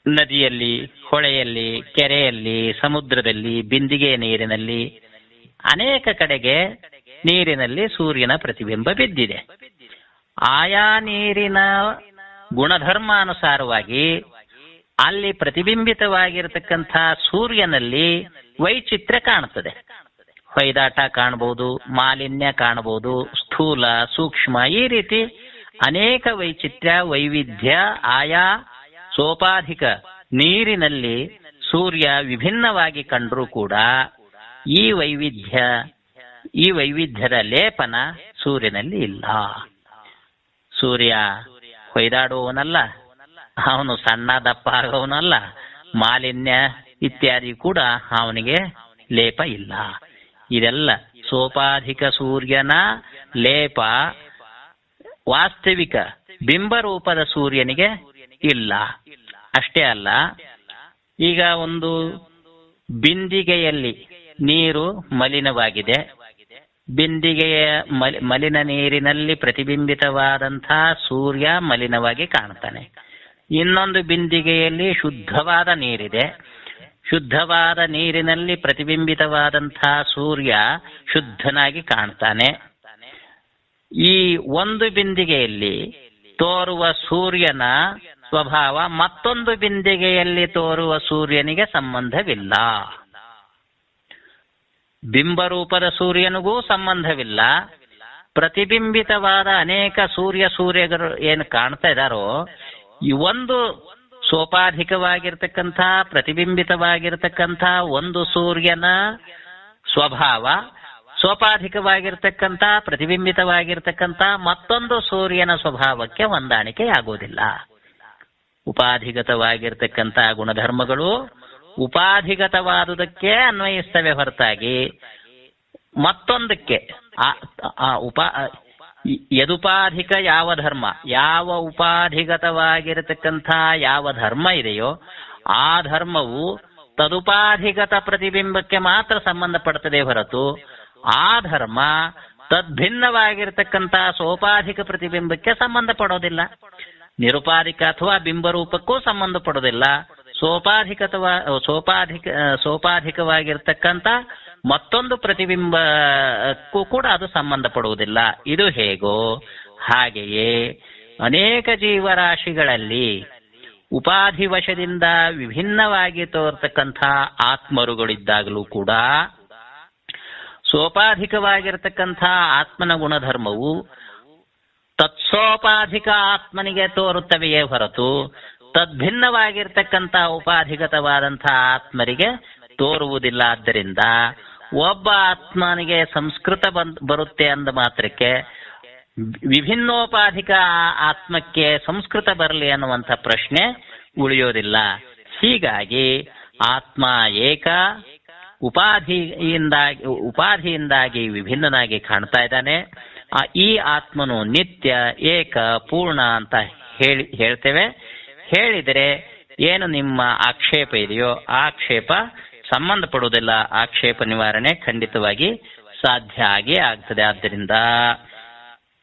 ನದಿಯಲ್ಲಿ, ಹೊಳೆಯಲ್ಲಿ, ಕೆರೆಯಲ್ಲಿ, ಸಮುದ್ರದಲ್ಲಿ, ಬಿಂದಿಗೆ ನೀರಿನಲ್ಲಿ, ಅನೇಕ ಕಡೆಗೆ ನೀರಿನಲ್ಲಿ ಸೂರ್ಯನ ಪ್ರತಿಬಿಂಬ ಬಿದ್ದಿದೆ. ಆಯಾ ನೀರಿನ ಗುಣಧರ್ಮಾನುಸಾರವಾಗಿ ಅಲ್ಲಿ ಪ್ರತಿಬಿಂಬಿತವಾಗಿರತಕ್ಕಂಥ ಸೂರ್ಯನಲ್ಲಿ ವೈಚಿತ್ರ್ಯ ಕಾಣುತ್ತದೆ. ಹೊಯ್ದಾಟ ಕಾಣಬಹುದು, ಮಾಲಿನ್ಯ ಕಾಣಬಹುದು, ಸ್ಥೂಲ, ಸೂಕ್ಷ್ಮ, ಈ ರೀತಿ ಅನೇಕ ವೈಚಿತ್ರ್ಯ, ವೈವಿಧ್ಯ ಆಯಾ ಸೋಪಾಧಿಕ ನೀರಿನಲ್ಲಿ ಸೂರ್ಯ ವಿಭಿನ್ನವಾಗಿ ಕಂಡರೂ ಕೂಡ ಈ ವೈವಿಧ್ಯದ ಲೇಪನ ಸೂರ್ಯನಲ್ಲಿ ಇಲ್ಲ. ಸೂರ್ಯ ಹೊಯ್ದಾಡುವವನಲ್ಲ, ಅವನು ಸಣ್ಣ ದಪ್ಪ ಆಗೋವನಲ್ಲ, ಮಾಲಿನ್ಯ ಇತ್ಯಾದಿ ಕೂಡ ಅವನಿಗೆ ಲೇಪ ಇಲ್ಲ. ಇದೆಲ್ಲ ಸೋಪಾಧಿಕ ಸೂರ್ಯನ ಲೇಪ ವಾಸ್ತವಿಕ ಬಿಂಬರೂಪದ ಸೂರ್ಯನಿಗೆ ಇಲ್ಲ. ಅಷ್ಟೇ ಅಲ್ಲ, ಈಗ ಒಂದು ಬಿಂದಿಗೆಯಲ್ಲಿ ನೀರು ಮಲಿನವಾಗಿದೆ. ಬಿಂದಿಗೆಯ ಮಲಿನ ನೀರಿನಲ್ಲಿ ಪ್ರತಿಬಿಂಬಿತವಾದಂತಹ ಸೂರ್ಯ ಮಲಿನವಾಗಿ ಕಾಣ್ತಾನೆ. ಇನ್ನೊಂದು ಬಿಂದಿಗೆಯಲ್ಲಿ ಶುದ್ಧವಾದ ನೀರಿದೆ. ಶುದ್ಧವಾದ ನೀರಿನಲ್ಲಿ ಪ್ರತಿಬಿಂಬಿತವಾದಂತಹ ಸೂರ್ಯ ಶುದ್ಧನಾಗಿ ಕಾಣ್ತಾನೆ. ಈ ಒಂದು ಬಿಂದಿಗೆಯಲ್ಲಿ ತೋರುವ ಸೂರ್ಯನ ಸ್ವಭಾವ ಮತ್ತೊಂದು ಬಿಂದಿಗೆಯಲ್ಲಿ ತೋರುವ ಸೂರ್ಯನಿಗೆ ಸಂಬಂಧವಿಲ್ಲ. ಬಿಂಬರೂಪದ ಸೂರ್ಯನಿಗೂ ಸಂಬಂಧವಿಲ್ಲ. ಪ್ರತಿಬಿಂಬಿತವಾದ ಅನೇಕ ಸೂರ್ಯಗಳು ಏನು ಕಾಣ್ತಾ ಇದ್ದಾರೋ ಈ ಒಂದು ಸೋಪಾಧಿಕವಾಗಿರ್ತಕ್ಕಂಥ ಪ್ರತಿಬಿಂಬಿತವಾಗಿರ್ತಕ್ಕಂಥ ಒಂದು ಸೂರ್ಯನ ಸ್ವಭಾವ ಸೋಪಾಧಿಕವಾಗಿರ್ತಕ್ಕಂಥ ಪ್ರತಿಬಿಂಬಿತವಾಗಿರ್ತಕ್ಕಂಥ ಮತ್ತೊಂದು ಸೂರ್ಯನ ಸ್ವಭಾವಕ್ಕೆ ಹೊಂದಾಣಿಕೆಯಾಗುವುದಿಲ್ಲ. ಉಪಾಧಿಗತವಾಗಿರ್ತಕ್ಕಂಥ ಗುಣಧರ್ಮಗಳು ಉಪಾಧಿಗತವಾದುದಕ್ಕೆ ಅನ್ವಯಿಸ್ತವೆ ಹೊರತಾಗಿ ಮತ್ತೊಂದಕ್ಕೆ ಯದುಪಾಧಿಕ ಯಾವ ಧರ್ಮ, ಯಾವ ಉಪಾಧಿಗತವಾಗಿರತಕ್ಕಂಥ ಯಾವ ಧರ್ಮ ಇದೆಯೋ ಆ ಧರ್ಮವು ತದುಪಾಧಿಗತ ಪ್ರತಿಬಿಂಬಕ್ಕೆ ಮಾತ್ರ ಸಂಬಂಧಪಡುತ್ತದೆ ಹೊರತು ಆ ಧರ್ಮ ತದ್ಭಿನ್ನವಾಗಿರತಕ್ಕಂಥ ಸೋಪಾಧಿಕ ಪ್ರತಿಬಿಂಬಕ್ಕೆ ಸಂಬಂಧಪಡೋದಿಲ್ಲ. ನಿರುಪಾಧಿಕ ಅಥವಾ ಬಿಂಬರೂಪಕ್ಕೂ ಸಂಬಂಧಪಡೋದಿಲ್ಲ. ಸೋಪಾಧಿಕವಾಗಿರ್ತಕ್ಕಂಥ ಮತ್ತೊಂದು ಪ್ರತಿಬಿಂಬಕ್ಕೂ ಕೂಡ ಅದು ಸಂಬಂಧಪಡುವುದಿಲ್ಲ. ಇದು ಹೇಗೋ ಹಾಗೆಯೇ ಅನೇಕ ಜೀವರಾಶಿಗಳಲ್ಲಿ ಉಪಾಧಿವಶದಿಂದ ವಿಭಿನ್ನವಾಗಿ ತೋರ್ತಕ್ಕಂಥ ಆತ್ಮರುಗಳಿದ್ದಾಗಲೂ ಕೂಡ ಸೋಪಾಧಿಕವಾಗಿರ್ತಕ್ಕಂಥ ಆತ್ಮನ ಗುಣಧರ್ಮವು ತತ್ಸೋಪಾಧಿಕ ಆತ್ಮನಿಗೆ ತೋರುತ್ತವೆಯೇ ಹೊರತು ತದ್ಭಿನ್ನವಾಗಿರ್ತಕ್ಕಂಥ ಉಪಾಧಿಗತವಾದಂತಹ ಆತ್ಮರಿಗೆ ತೋರುವುದಿಲ್ಲ. ಆದ್ದರಿಂದ ಒಬ್ಬ ಆತ್ಮನಿಗೆ ಸಂಸ್ಕೃತ ಬರುತ್ತೆ ಅಂದ ಮಾತ್ರಕ್ಕೆ ವಿಭಿನ್ನೋಪಾಧಿಕ ಆತ್ಮಕ್ಕೆ ಸಂಸ್ಕೃತ ಬರಲಿ ಅನ್ನುವಂಥ ಪ್ರಶ್ನೆ ಉಳಿಯೋದಿಲ್ಲ. ಹೀಗಾಗಿ ಆತ್ಮ ಏಕ, ಉಪಾಧಿಯಿಂದಾಗಿ ವಿಭಿನ್ನನಾಗಿ ಕಾಣ್ತಾ ಇದ್ದಾನೆ. ಈ ಆತ್ಮನು ನಿತ್ಯ, ಏಕ, ಪೂರ್ಣ ಅಂತ ಹೇಳ್ತೇವೆ. ಹೇಳಿದರೆ ಏನು ನಿಮ್ಮ ಆಕ್ಷೇಪ ಇದೆಯೋ ಆಕ್ಷೇಪ ಸಂಬಂಧಪಡುವುದಿಲ್ಲ. ಆಕ್ಷೇಪ ನಿವಾರಣೆ ಖಂಡಿತವಾಗಿ ಸಾಧ್ಯ ಆಗೇ ಆಗ್ತದೆ. ಆದ್ದರಿಂದ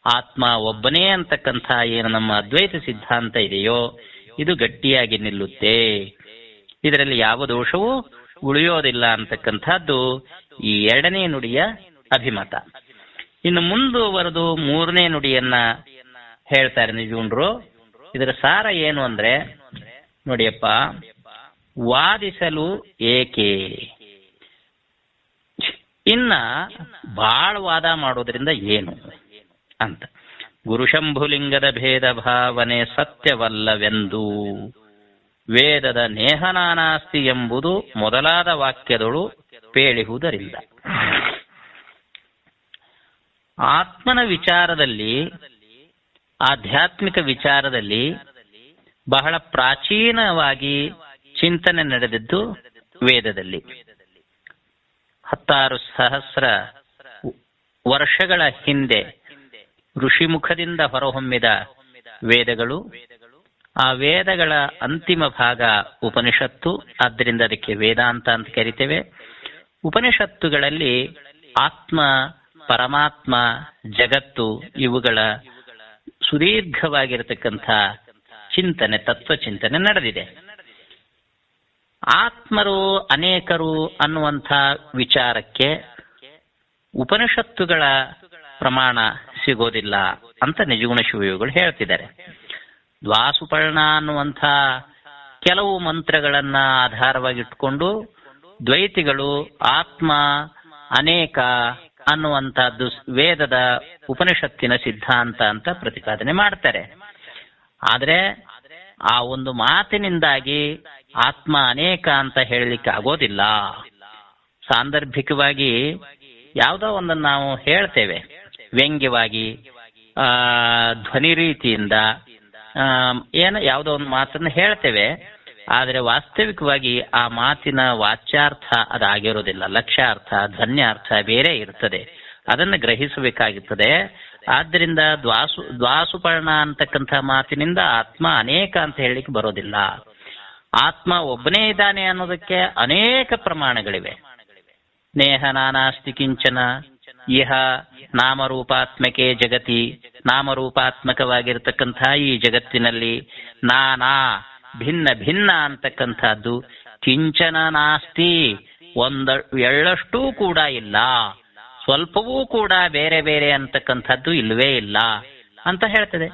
ಆತ್ಮ ಒಬ್ಬನೇ ಅಂತಕ್ಕಂಥ ಏನು ನಮ್ಮ ಅದ್ವೈತ ಸಿದ್ಧಾಂತ ಇದೆಯೋ ಇದು ಗಟ್ಟಿಯಾಗಿ ನಿಲ್ಲುತ್ತೆ. ಇದರಲ್ಲಿ ಯಾವ ದೋಷವೂ ಉಳಿಯೋದಿಲ್ಲ ಅಂತಕ್ಕಂಥದ್ದು ಈ ಎರಡನೇ ನುಡಿಯ ಅಭಿಮತ. ಇನ್ನು ಮುಂದುವರೆದು ಮೂರನೇ ನುಡಿಯನ್ನ ಹೇಳ್ತಾರೆ ನಿಜಗುಂಡ್ರು. ಇದರ ಸಾರ ಏನು ಅಂದ್ರೆ, ನೋಡಿಯಪ್ಪ, ವಾದಿಸಲು ಏಕೆ, ಇನ್ನ ಬಾಳ ವಾದ ಮಾಡೋದ್ರಿಂದ ಏನು ಅಂತ. ಗುರುಶಂಭುಲಿಂಗದ ಭೇದ ಭಾವನೆ ಸತ್ಯವಲ್ಲವೆಂದು ವೇದದ ನೇಹನಾನಾಸ್ತಿ ಎಂಬುದು ಮೊದಲಾದ ವಾಕ್ಯದಳು ಪೇಳಿಹುದರಿಂದ. ಆತ್ಮನ ವಿಚಾರದಲ್ಲಿ, ಆಧ್ಯಾತ್ಮಿಕ ವಿಚಾರದಲ್ಲಿ ಬಹಳ ಪ್ರಾಚೀನವಾಗಿ ಚಿಂತನೆ ನಡೆದಿದ್ದು ವೇದದಲ್ಲಿ. 16,000 ವರ್ಷಗಳ ಹಿಂದೆ ಋಷಿಮುಖದಿಂದ ಹೊರಹೊಮ್ಮಿದ ವೇದಗಳು. ಆ ವೇದಗಳ ಅಂತಿಮ ಭಾಗ ಉಪನಿಷತ್ತು. ಆದ್ದರಿಂದ ಅದಕ್ಕೆ ವೇದಾಂತ ಅಂತ ಕರಿತೇವೆ. ಉಪನಿಷತ್ತುಗಳಲ್ಲಿ ಆತ್ಮ, ಪರಮಾತ್ಮ, ಜಗತ್ತು ಇವುಗಳ ಸುದೀರ್ಘವಾಗಿರತಕ್ಕಂಥ ಚಿಂತನೆ, ತತ್ವಚಿಂತನೆ ನಡೆದಿದೆ. ಆತ್ಮರು ಅನೇಕರು ಅನ್ನುವಂಥ ವಿಚಾರಕ್ಕೆ ಉಪನಿಷತ್ತುಗಳ ಪ್ರಮಾಣ ಸಿಗೋದಿಲ್ಲ ಅಂತ ನಿಜಗುಣ ಶಿವಯೋಗಿಗಳು ಹೇಳ್ತಿದ್ದಾರೆ. ದ್ವಾಸುಪರ್ಣ ಅನ್ನುವಂಥ ಕೆಲವು ಮಂತ್ರಗಳನ್ನ ಆಧಾರವಾಗಿಟ್ಕೊಂಡು ದ್ವೈತಿಗಳು ಆತ್ಮ ಅನೇಕ ಅನ್ನುವಂಥದ್ದು ವೇದದ ಉಪನಿಷತ್ತಿನ ಸಿದ್ಧಾಂತ ಅಂತ ಪ್ರತಿಪಾದನೆ ಮಾಡ್ತಾರೆ. ಆದರೆ ಆ ಒಂದು ಮಾತಿನಿಂದಾಗಿ ಆತ್ಮ ಅನೇಕ ಅಂತ ಹೇಳಲಿಕ್ಕೆ ಆಗೋದಿಲ್ಲ. ಸಾಂದರ್ಭಿಕವಾಗಿ ಯಾವುದೋ ಒಂದನ್ನು ನಾವು ಹೇಳ್ತೇವೆ, ವ್ಯಂಗ್ಯವಾಗಿ, ಧ್ವನಿ ರೀತಿಯಿಂದ ಯಾವುದೋ ಒಂದು ಮಾತನ್ನು ಹೇಳ್ತೇವೆ. ಆದರೆ ವಾಸ್ತವಿಕವಾಗಿ ಆ ಮಾತಿನ ವಾಚ್ಯಾರ್ಥ ಅದಾಗಿರೋದಿಲ್ಲ. ಲಕ್ಷ್ಯಾರ್ಥ, ಧ್ವನ್ಯಾರ್ಥ ಬೇರೆ ಇರ್ತದೆ. ಅದನ್ನು ಗ್ರಹಿಸಬೇಕಾಗುತ್ತದೆ. ಆದ್ದರಿಂದ ದ್ವಾಸುಪರ್ಣ ಅಂತಕ್ಕಂಥ ಮಾತಿನಿಂದ ಆತ್ಮ ಅನೇಕ ಅಂತ ಹೇಳಲಿಕ್ಕೆ ಬರೋದಿಲ್ಲ. ಆತ್ಮ ಒಬ್ಬನೇ ಇದ್ದಾನೆ ಅನ್ನೋದಕ್ಕೆ ಅನೇಕ ಪ್ರಮಾಣಗಳಿವೆ. ನೇಹ ನಾನಾಸ್ತಿ ಕಿಂಚನ ಇಹ ನಾಮರೂಪಾತ್ಮಕೆ ಜಗತಿ, ನಾಮರೂಪಾತ್ಮಕವಾಗಿರತಕ್ಕಂಥ ಈ ಜಗತ್ತಿನಲ್ಲಿ ನಾನಾ ಭಿನ್ನ ಭಿನ್ನ ಅಂತಕ್ಕಂಥದ್ದು ಕಿಂಚನ ನಾಸ್ತಿ, ಎಳ್ಳಷ್ಟೂ ಕೂಡ ಇಲ್ಲ, ಸ್ವಲ್ಪವೂ ಕೂಡ ಬೇರೆ ಬೇರೆ ಅಂತಕ್ಕಂಥದ್ದು ಇಲ್ಲವೇ ಇಲ್ಲ ಅಂತ ಹೇಳ್ತದೆ.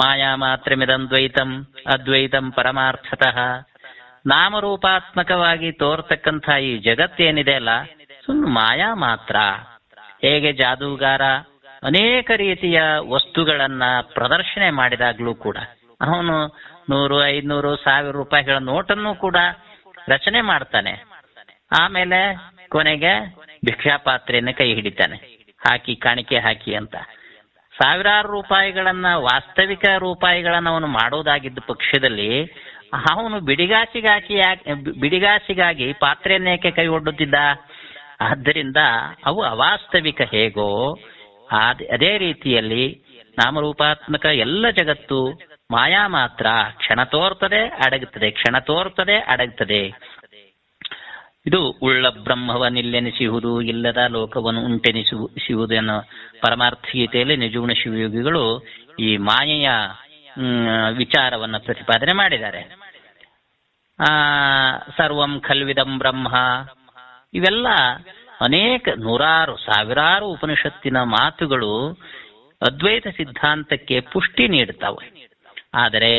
ಮಾಯಾ ಮಾತ್ರಮಿದದ್ವೈತಂ ಅದ್ವೈತಂ ಪರಮಾರ್ಥತಃ. ನಾಮರೂಪಾತ್ಮಕವಾಗಿ ತೋರ್ತಕ್ಕಂಥ ಈ ಜಗತ್ತೇನಿದೆ ಅಲ್ಲ, ಸುಮ್ಮನೆ ಮಾಯಾ ಮಾತ್ರ. ಹೇಗೆ ಜಾದೂಗಾರ ಅನೇಕ ರೀತಿಯ ವಸ್ತುಗಳನ್ನ ಪ್ರದರ್ಶನೆ ಮಾಡಿದಾಗ್ಲೂ ಕೂಡ ಅವನು 100, 500, 1000 ರೂಪಾಯಿಗಳ ನೋಟನ್ನು ಕೂಡ ರಚನೆ ಮಾಡ್ತಾನೆ. ಆಮೇಲೆ ಕೊನೆಗೆ ಭಿಕ್ಷಾಪಾತ್ರೆಯನ್ನು ಕೈ ಹಿಡಿತಾನೆ, ಹಾಕಿ ಕಾಣಿಕೆ ಹಾಕಿ ಅಂತ. ಸಾವಿರಾರು ರೂಪಾಯಿಗಳನ್ನ, ವಾಸ್ತವಿಕ ರೂಪಾಯಿಗಳನ್ನ ಅವನು ಮಾಡೋದಾಗಿದ್ದ ಪಕ್ಷದಲ್ಲಿ ಅವನು ಬಿಡಿಗಾಸಿಗಾಗಿ ಪಾತ್ರೆಯನ್ನೇಕೆ ಕೈ ಒಡ್ಡುತ್ತಿದ್ದ? ಆದ್ದರಿಂದ ಅವು ಅವಾಸ್ತವಿಕ ಹೇಗೋ ಅದೇ ರೀತಿಯಲ್ಲಿ ನಾಮರೂಪಾತ್ಮಕ ಎಲ್ಲ ಜಗತ್ತು ಮಾಯಾ ಮಾತ್ರ. ಕ್ಷಣ ತೋರ್ತದೆ ಅಡಗುತ್ತದೆ, ಕ್ಷಣ ತೋರ್ತದೆ ಅಡಗುತ್ತದೆ. ಇದು ಉಳ್ಳ ಬ್ರಹ್ಮವನ್ನಿಲ್ಲೆನಿಸುವುದು, ಇಲ್ಲದ ಲೋಕವನ್ನು ಉಂಟೆನಿಸುವುದು ಅನ್ನೋ ಪರಮಾರ್ಥ ಗೀತೆಯಲ್ಲಿ ನಿಜಗುಣ ಶಿವಯೋಗಿಗಳು ಈ ಮಾಯೆಯ ವಿಚಾರವನ್ನ ಪ್ರತಿಪಾದನೆ ಮಾಡಿದ್ದಾರೆ. ಸರ್ವಂ ಖಲ್ವಿದಂ ಬ್ರಹ್ಮ, ಇವೆಲ್ಲ ಅನೇಕ ನೂರಾರು ಸಾವಿರಾರು ಉಪನಿಷತ್ತಿನ ಮಾತುಗಳು ಅದ್ವೈತ ಸಿದ್ಧಾಂತಕ್ಕೆ ಪುಷ್ಟಿ ನೀಡುತ್ತವೆ. ಆದರೆ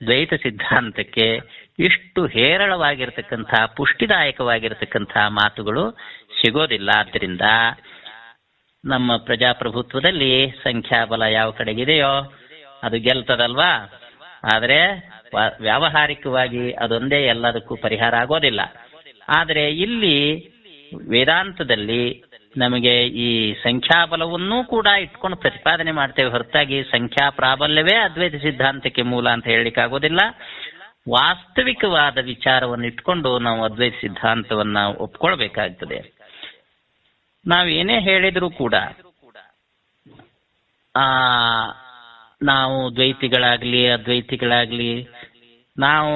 ದ್ವೈತ ಸಿದ್ಧಾಂತಕ್ಕೆ ಇಷ್ಟು ಹೇರಳವಾಗಿರತಕ್ಕಂಥ ಪುಷ್ಟಿದಾಯಕವಾಗಿರತಕ್ಕಂಥ ಮಾತುಗಳು ಸಿಗೋದಿಲ್ಲ. ಆದ್ದರಿಂದ ನಮ್ಮ ಪ್ರಜಾಪ್ರಭುತ್ವದಲ್ಲಿ ಸಂಖ್ಯಾಬಲ ಯಾವ ಕಡೆಗಿದೆಯೋ ಅದು ಗೆಲ್ತದಲ್ವಾ. ಆದರೆ ವ್ಯಾವಹಾರಿಕವಾಗಿ ಅದೊಂದೇ ಎಲ್ಲದಕ್ಕೂ ಪರಿಹಾರ ಆಗೋದಿಲ್ಲ. ಆದರೆ ಇಲ್ಲಿ ವೇದಾಂತದಲ್ಲಿ ನಮಗೆ ಈ ಸಂಖ್ಯಾಬಲವನ್ನೂ ಕೂಡ ಇಟ್ಕೊಂಡು ಪ್ರತಿಪಾದನೆ ಮಾಡ್ತೇವೆ ಹೊರತಾಗಿ ಸಂಖ್ಯಾ ಪ್ರಾಬಲ್ಯವೇ ಅದ್ವೈತ ಸಿದ್ಧಾಂತಕ್ಕೆ ಮೂಲ ಅಂತ ಹೇಳಲಿಕ್ಕಾಗೋದಿಲ್ಲ. ವಾಸ್ತವಿಕವಾದ ವಿಚಾರವನ್ನು ಇಟ್ಕೊಂಡು ನಾವು ಅದ್ವೈತ ಸಿದ್ಧಾಂತವನ್ನ ಒಪ್ಕೊಳ್ಬೇಕಾಗ್ತದೆ. ನಾವೇನೇ ಹೇಳಿದರೂ ಕೂಡ ನಾವು ದ್ವೈತಿಗಳಾಗ್ಲಿ ಅದ್ವೈತಿಗಳಾಗ್ಲಿ ನಾವು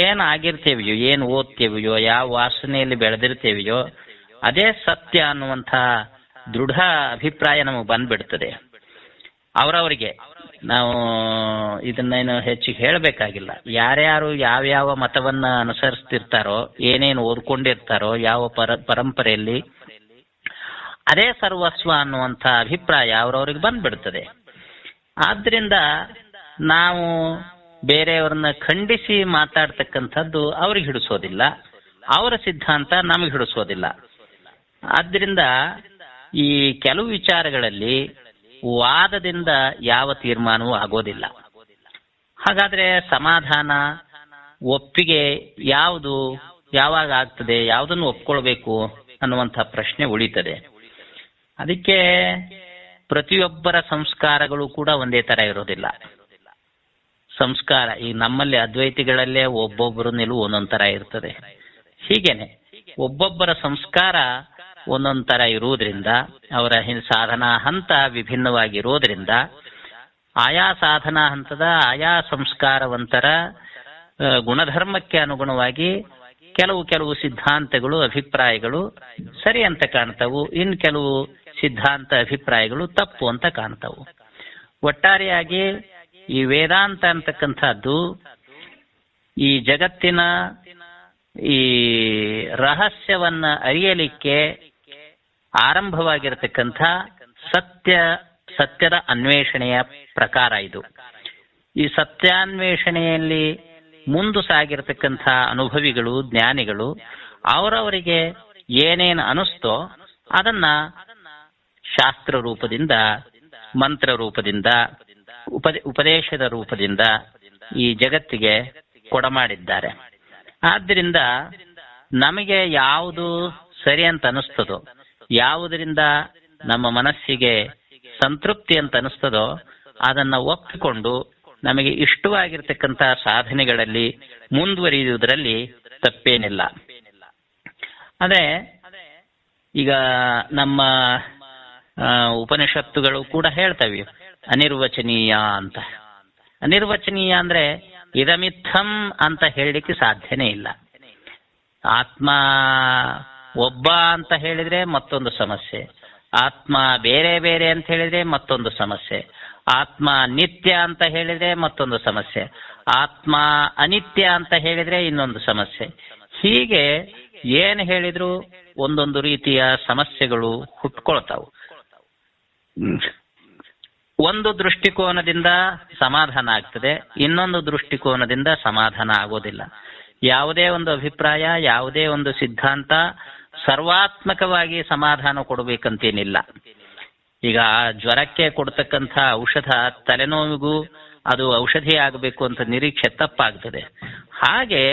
ಏನು ಆಗಿರ್ತೇವೆಯೋ, ಏನು ಓದ್ತೇವೆಯೋ, ಯಾವ ವಾಸನೆಯಲ್ಲಿ ಬೆಳೆದಿರ್ತೇವೆಯೋ ಅದೇ ಸತ್ಯ ಅನ್ನುವಂಥ ದೃಢ ಅಭಿಪ್ರಾಯ ನಮಗೆ ಬಂದ್ಬಿಡ್ತದೆ. ಅವರವರಿಗೆ ನಾವು ಇದನ್ನೇನು ಹೆಚ್ಚಿಗೆ ಹೇಳಬೇಕಾಗಿಲ್ಲ. ಯಾರ್ಯಾರು ಯಾವ್ಯಾವ ಮತವನ್ನ ಅನುಸರಿಸ್ತಿರ್ತಾರೋ, ಏನೇನು ಓದ್ಕೊಂಡಿರ್ತಾರೋ, ಯಾವ ಪರಂಪರೆಯಲ್ಲಿ ಅದೇ ಸರ್ವಸ್ವ ಅನ್ನುವಂಥ ಅಭಿಪ್ರಾಯ ಅವರವ್ರಿಗೆ ಬಂದ್ಬಿಡ್ತದೆ. ಆದ್ರಿಂದ ನಾವು ಬೇರೆಯವ್ರನ್ನ ಖಂಡಿಸಿ ಮಾತಾಡ್ತಕ್ಕಂಥದ್ದು ಅವ್ರಿಗೆ ಹಿಡಿಸೋದಿಲ್ಲ, ಅವರ ಸಿದ್ಧಾಂತ ನಮಗೆ ಹಿಡಿಸೋದಿಲ್ಲ. ಆದ್ರಿಂದ ಈ ಕೆಲವು ವಿಚಾರಗಳಲ್ಲಿ ವಾದದಿಂದ ಯಾವ ತೀರ್ಮಾನವೂ ಆಗೋದಿಲ್ಲ. ಹಾಗಾದ್ರೆ ಸಮಾಧಾನ, ಒಪ್ಪಿಗೆ ಯಾವುದು ಯಾವಾಗ ಆಗ್ತದೆ, ಯಾವುದನ್ನು ಒಪ್ಕೊಳ್ಬೇಕು ಅನ್ನುವಂಥ ಪ್ರಶ್ನೆ ಉಳಿತದೆ. ಅದಕ್ಕೆ ಪ್ರತಿಯೊಬ್ಬರ ಸಂಸ್ಕಾರಗಳು ಕೂಡ ಒಂದೇ ತರ ಇರೋದಿಲ್ಲ. ಸಂಸ್ಕಾರ ಈ ನಮ್ಮಲ್ಲಿ ಅದ್ವೈತಿಗಳಲ್ಲೇ ಒಬ್ಬೊಬ್ಬರ ನಿಲುವು ಒಂದೊಂದ್ ತರ ಇರ್ತದೆ. ಹೀಗೇನೆ ಒಬ್ಬೊಬ್ಬರ ಸಂಸ್ಕಾರ ಒಂದೊಂದ್ ತರ ಇರುವುದರಿಂದ, ಅವರ ಸಾಧನಾ ಹಂತ ವಿಭಿನ್ನವಾಗಿರೋದ್ರಿಂದ ಆಯಾ ಸಾಧನಾ ಹಂತದ ಆಯಾ ಸಂಸ್ಕಾರವಂತರ ಗುಣಧರ್ಮಕ್ಕೆ ಅನುಗುಣವಾಗಿ ಕೆಲವು ಸಿದ್ಧಾಂತಗಳು ಅಭಿಪ್ರಾಯಗಳು ಸರಿ ಅಂತ ಕಾಣ್ತವು, ಇನ್ ಕೆಲವು ಸಿದ್ಧಾಂತ ಅಭಿಪ್ರಾಯಗಳು ತಪ್ಪು ಅಂತ ಕಾಣ್ತವು. ಒಟ್ಟಾರೆಯಾಗಿ ಈ ವೇದಾಂತ ಅಂತಕ್ಕಂಥದ್ದು ಈ ಜಗತ್ತಿನ ಈ ರಹಸ್ಯವನ್ನ ಅರಿಯಲಿಕ್ಕೆ ಆರಂಭವಾಗಿರತಕ್ಕಂಥ ಸತ್ಯದ ಅನ್ವೇಷಣೆಯ ಪ್ರಕಾರ ಇದು. ಈ ಸತ್ಯಾನ್ವೇಷಣೆಯಲ್ಲಿ ಮುಂದೆ ಸಾಗಿರತಕ್ಕಂಥ ಅನುಭವಿಗಳು, ಜ್ಞಾನಿಗಳು ಅವರವರಿಗೆ ಏನೇನು ಅನಿಸ್ತೋ ಅದನ್ನ ಶಾಸ್ತ್ರ ರೂಪದಿಂದ, ಮಂತ್ರ ರೂಪದಿಂದ, ಉಪದೇಶದ ರೂಪದಿಂದ ಈ ಜಗತ್ತಿಗೆ ಕೊಡಮಾಡಿದ್ದಾರೆ. ಆದ್ದರಿಂದ ನಮಗೆ ಯಾವುದು ಸರಿ ಅಂತ ಅನಿಸ್ತದೋ, ಯಾವುದರಿಂದ ನಮ್ಮ ಮನಸ್ಸಿಗೆ ಸಂತೃಪ್ತಿ ಅಂತ ಅನಿಸ್ತದೋ ಅದನ್ನ ಒಪ್ಪಿಕೊಂಡು ನಮಗೆ ಇಷ್ಟವಾಗಿರ್ತಕ್ಕಂಥ ಸಾಧನೆಗಳಲ್ಲಿ ಮುಂದುವರಿಯುವುದರಲ್ಲಿ ತಪ್ಪೇನಿಲ್ಲ. ಅದೇ ಈಗ ನಮ್ಮ ಉಪನಿಷತ್ತುಗಳು ಕೂಡ ಹೇಳ್ತವೆ ಅನಿರ್ವಚನೀಯ ಅಂತ. ಅನಿರ್ವಚನೀಯ ಅಂದ್ರೆ ಇದಮಿತ್ತಂ ಅಂತ ಹೇಳಲಿಕ್ಕೆ ಸಾಧ್ಯನೇ ಇಲ್ಲ. ಆತ್ಮ ಒಬ್ಬ ಅಂತ ಹೇಳಿದ್ರೆ ಮತ್ತೊಂದು ಸಮಸ್ಯೆ, ಆತ್ಮ ಬೇರೆ ಬೇರೆ ಅಂತ ಹೇಳಿದ್ರೆ ಮತ್ತೊಂದು ಸಮಸ್ಯೆ, ಆತ್ಮ ನಿತ್ಯ ಅಂತ ಹೇಳಿದ್ರೆ ಮತ್ತೊಂದು ಸಮಸ್ಯೆ, ಆತ್ಮ ಅನಿತ್ಯ ಅಂತ ಹೇಳಿದ್ರೆ ಇನ್ನೊಂದು ಸಮಸ್ಯೆ. ಹೀಗೆ ಏನ್ ಹೇಳಿದ್ರು ಒಂದೊಂದು ರೀತಿಯ ಸಮಸ್ಯೆಗಳು ಹುಟ್ಕೊಳ್ತಾವು. ಒಂದು ದೃಷ್ಟಿಕೋನದಿಂದ ಸಮಾಧಾನ ಆಗ್ತದೆ, ಇನ್ನೊಂದು ದೃಷ್ಟಿಕೋನದಿಂದ ಸಮಾಧಾನ ಆಗೋದಿಲ್ಲ. ಯಾವುದೇ ಒಂದು ಅಭಿಪ್ರಾಯ, ಯಾವುದೇ ಒಂದು ಸಿದ್ಧಾಂತ ಸರ್ವಾತ್ಮಕವಾಗಿ ಸಮಾಧಾನ ಕೊಡಬೇಕಂತೇನಿಲ್ಲ. ಈಗ ಜ್ವರಕ್ಕೆ ಕೊಡ್ತಕ್ಕಂಥ ಔಷಧ ತಲೆನೋವಿಗೂ ಅದು ಔಷಧಿ ಆಗಬೇಕು ಅಂತ ನಿರೀಕ್ಷೆ ತಪ್ಪಾಗ್ತದೆ. ಹಾಗೆ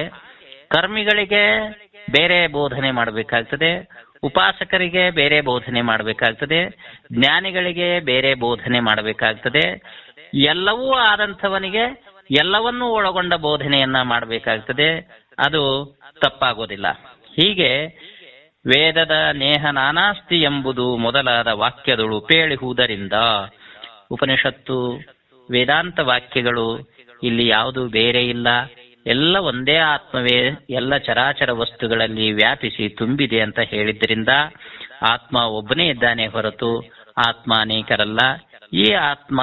ಕರ್ಮಿಗಳಿಗೆ ಬೇರೆ ಬೋಧನೆ ಮಾಡಬೇಕಾಗ್ತದೆ, ಉಪಾಸಕರಿಗೆ ಬೇರೆ ಬೋಧನೆ ಮಾಡಬೇಕಾಗ್ತದೆ, ಜ್ಞಾನಿಗಳಿಗೆ ಬೇರೆ ಬೋಧನೆ ಮಾಡಬೇಕಾಗ್ತದೆ. ಎಲ್ಲವೂ ಆದಂಥವನಿಗೆ ಎಲ್ಲವನ್ನೂ ಒಳಗೊಂಡ ಬೋಧನೆಯನ್ನ ಮಾಡಬೇಕಾಗ್ತದೆ. ಅದು ತಪ್ಪಾಗೋದಿಲ್ಲ. ಹೀಗೆ ವೇದದ ನೇಹ ನಾನಾಸ್ತಿ ಎಂಬುದು ಮೊದಲಾದ ವಾಕ್ಯಗಳು ಪೇಳಿಹುದರಿಂದ ಉಪನಿಷತ್ತು ವೇದಾಂತ ವಾಕ್ಯಗಳು ಇಲ್ಲಿ ಯಾವುದು ಬೇರೆ ಇಲ್ಲ, ಎಲ್ಲ ಒಂದೇ ಆತ್ಮವೇ ಎಲ್ಲ ಚರಾಚರ ವಸ್ತುಗಳಲ್ಲಿ ವ್ಯಾಪಿಸಿ ತುಂಬಿದೆ ಅಂತ ಹೇಳಿದ್ರಿಂದ ಆತ್ಮ ಒಬ್ಬನೇ ಇದ್ದಾನೆ ಹೊರತು ಆತ್ಮ ಅನೇಕರಲ್ಲ. ಈ ಆತ್ಮ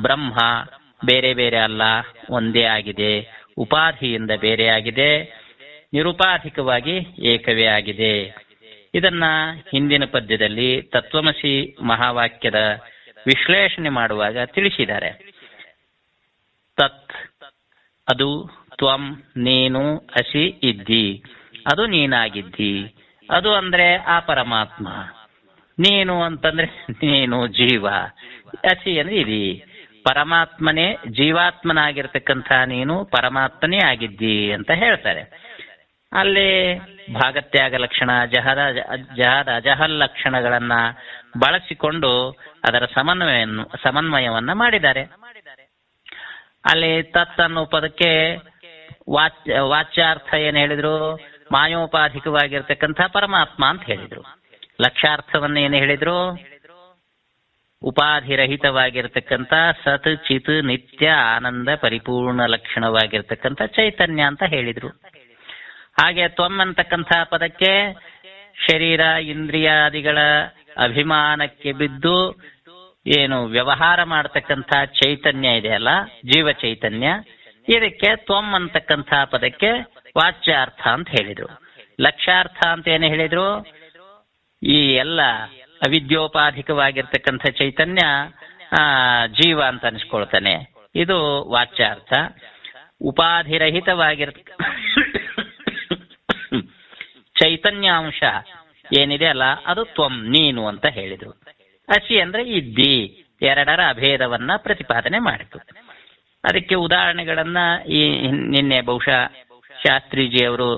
ಬ್ರಹ್ಮ ಬೇರೆ ಬೇರೆ ಅಲ್ಲ, ಒಂದೇ ಆಗಿದೆ, ಉಪಾಧಿಯಿಂದ ಬೇರೆಯಾಗಿದೆ, ನಿರುಪಾಧಿಕವಾಗಿ ಏಕವೇ ಆಗಿದೆ. ಇದನ್ನ ಹಿಂದಿನ ಪದ್ಯದಲ್ಲಿ ತತ್ವಮಸಿ ಮಹಾವಾಕ್ಯದ ವಿಶ್ಲೇಷಣೆ ಮಾಡುವಾಗ ತಿಳಿಸಿದ್ದಾರೆ. ತತ್ ಅದು, ತ್ವಂ ನೀನು, ಅಸಿ ಇದ್ದಿ ಅದು ನೀನಾಗಿದ್ದಿ, ಅದು ಅಂದ್ರೆ ಆ ಪರಮಾತ್ಮ, ನೀನು ಅಂತಂದ್ರೆ ನೀನು ಜೀವ, ಅಸಿ ಅಂದ್ರೆ ಇದಿ, ಪರಮಾತ್ಮನೇ ಜೀವಾತ್ಮನಾಗಿರ್ತಕ್ಕಂಥ ನೀನು ಪರಮಾತ್ಮನೇ ಆಗಿದ್ದಿ ಅಂತ ಹೇಳ್ತಾರೆ. ಅಲ್ಲಿ ಭಾಗತ್ಯಾಗ ಲಕ್ಷಣ, ಜಹದ ಅಜಹಲ್ ಲಕ್ಷಣಗಳನ್ನ ಬಳಸಿಕೊಂಡು ಅದರ ಸಮನ್ವಯವನ್ನ ಮಾಡಿದ್ದಾರೆ. ಅಲ್ಲಿ ತತ್ ಅನ್ನೋ ಪದಕ್ಕೆ ವಾಚ್ಯಾರ್ಥ ಏನ್ ಹೇಳಿದ್ರು, ಮಾಯೋಪಾಧಿಕವಾಗಿರ್ತಕ್ಕಂಥ ಪರಮಾತ್ಮ ಅಂತ ಹೇಳಿದ್ರು. ಲಕ್ಷ್ಯಾರ್ಥವನ್ನ ಏನು ಹೇಳಿದ್ರು, ಉಪಾಧಿರಹಿತವಾಗಿರ್ತಕ್ಕಂಥ ಸತ್ ಚಿತ್ ನಿತ್ಯ ಆನಂದ ಪರಿಪೂರ್ಣ ಲಕ್ಷಣವಾಗಿರ್ತಕ್ಕಂಥ ಚೈತನ್ಯ ಅಂತ ಹೇಳಿದ್ರು. ಹಾಗೆ ತ್ವಂ ಅಂತಕ್ಕಂಥ ಪದಕ್ಕೆ ಶರೀರ ಇಂದ್ರಿಯಾದಿಗಳ ಅಭಿಮಾನಕ್ಕೆ ಬಿದ್ದು ಏನು ವ್ಯವಹಾರ ಮಾಡತಕ್ಕಂಥ ಚೈತನ್ಯ ಇದೆಯಲ್ಲ, ಜೀವ ಚೈತನ್ಯ, ಇದಕ್ಕೆ ತ್ವಂ ಅಂತಕ್ಕಂಥ ಪದಕ್ಕೆ ವಾಚ್ಯಾರ್ಥ ಅಂತ ಹೇಳಿದ್ರು. ಲಕ್ಷ್ಯಾರ್ಥ ಅಂತ ಏನು ಹೇಳಿದ್ರು, ಈ ಎಲ್ಲ ಅವಿದ್ಯೋಪಾಧಿಕವಾಗಿರ್ತಕ್ಕಂಥ ಚೈತನ್ಯ ಜೀವ ಅಂತ ಅನಿಸ್ಕೊಳ್ತಾನೆ, ಇದು ವಾಚ್ಯಾರ್ಥ. ಚೈತನ್ಯಾಂಶ ಏನಿದೆ ಅಲ್ಲ ಅದು ತ್ವಂ ನೀನು ಅಂತ ಹೇಳಿದ್ರು. ಅಸಿ ಅಂದ್ರೆ ಇದ್ದಿ, ಎರಡರ ಅಭೇದವನ್ನ ಪ್ರತಿಪಾದನೆ ಮಾಡಿತು. ಅದಕ್ಕೆ ಉದಾಹರಣೆಗಳನ್ನ ಈ ನಿನ್ನೆ ಬಹುಶಃ ಶಾಸ್ತ್ರೀಜಿ ಅವರು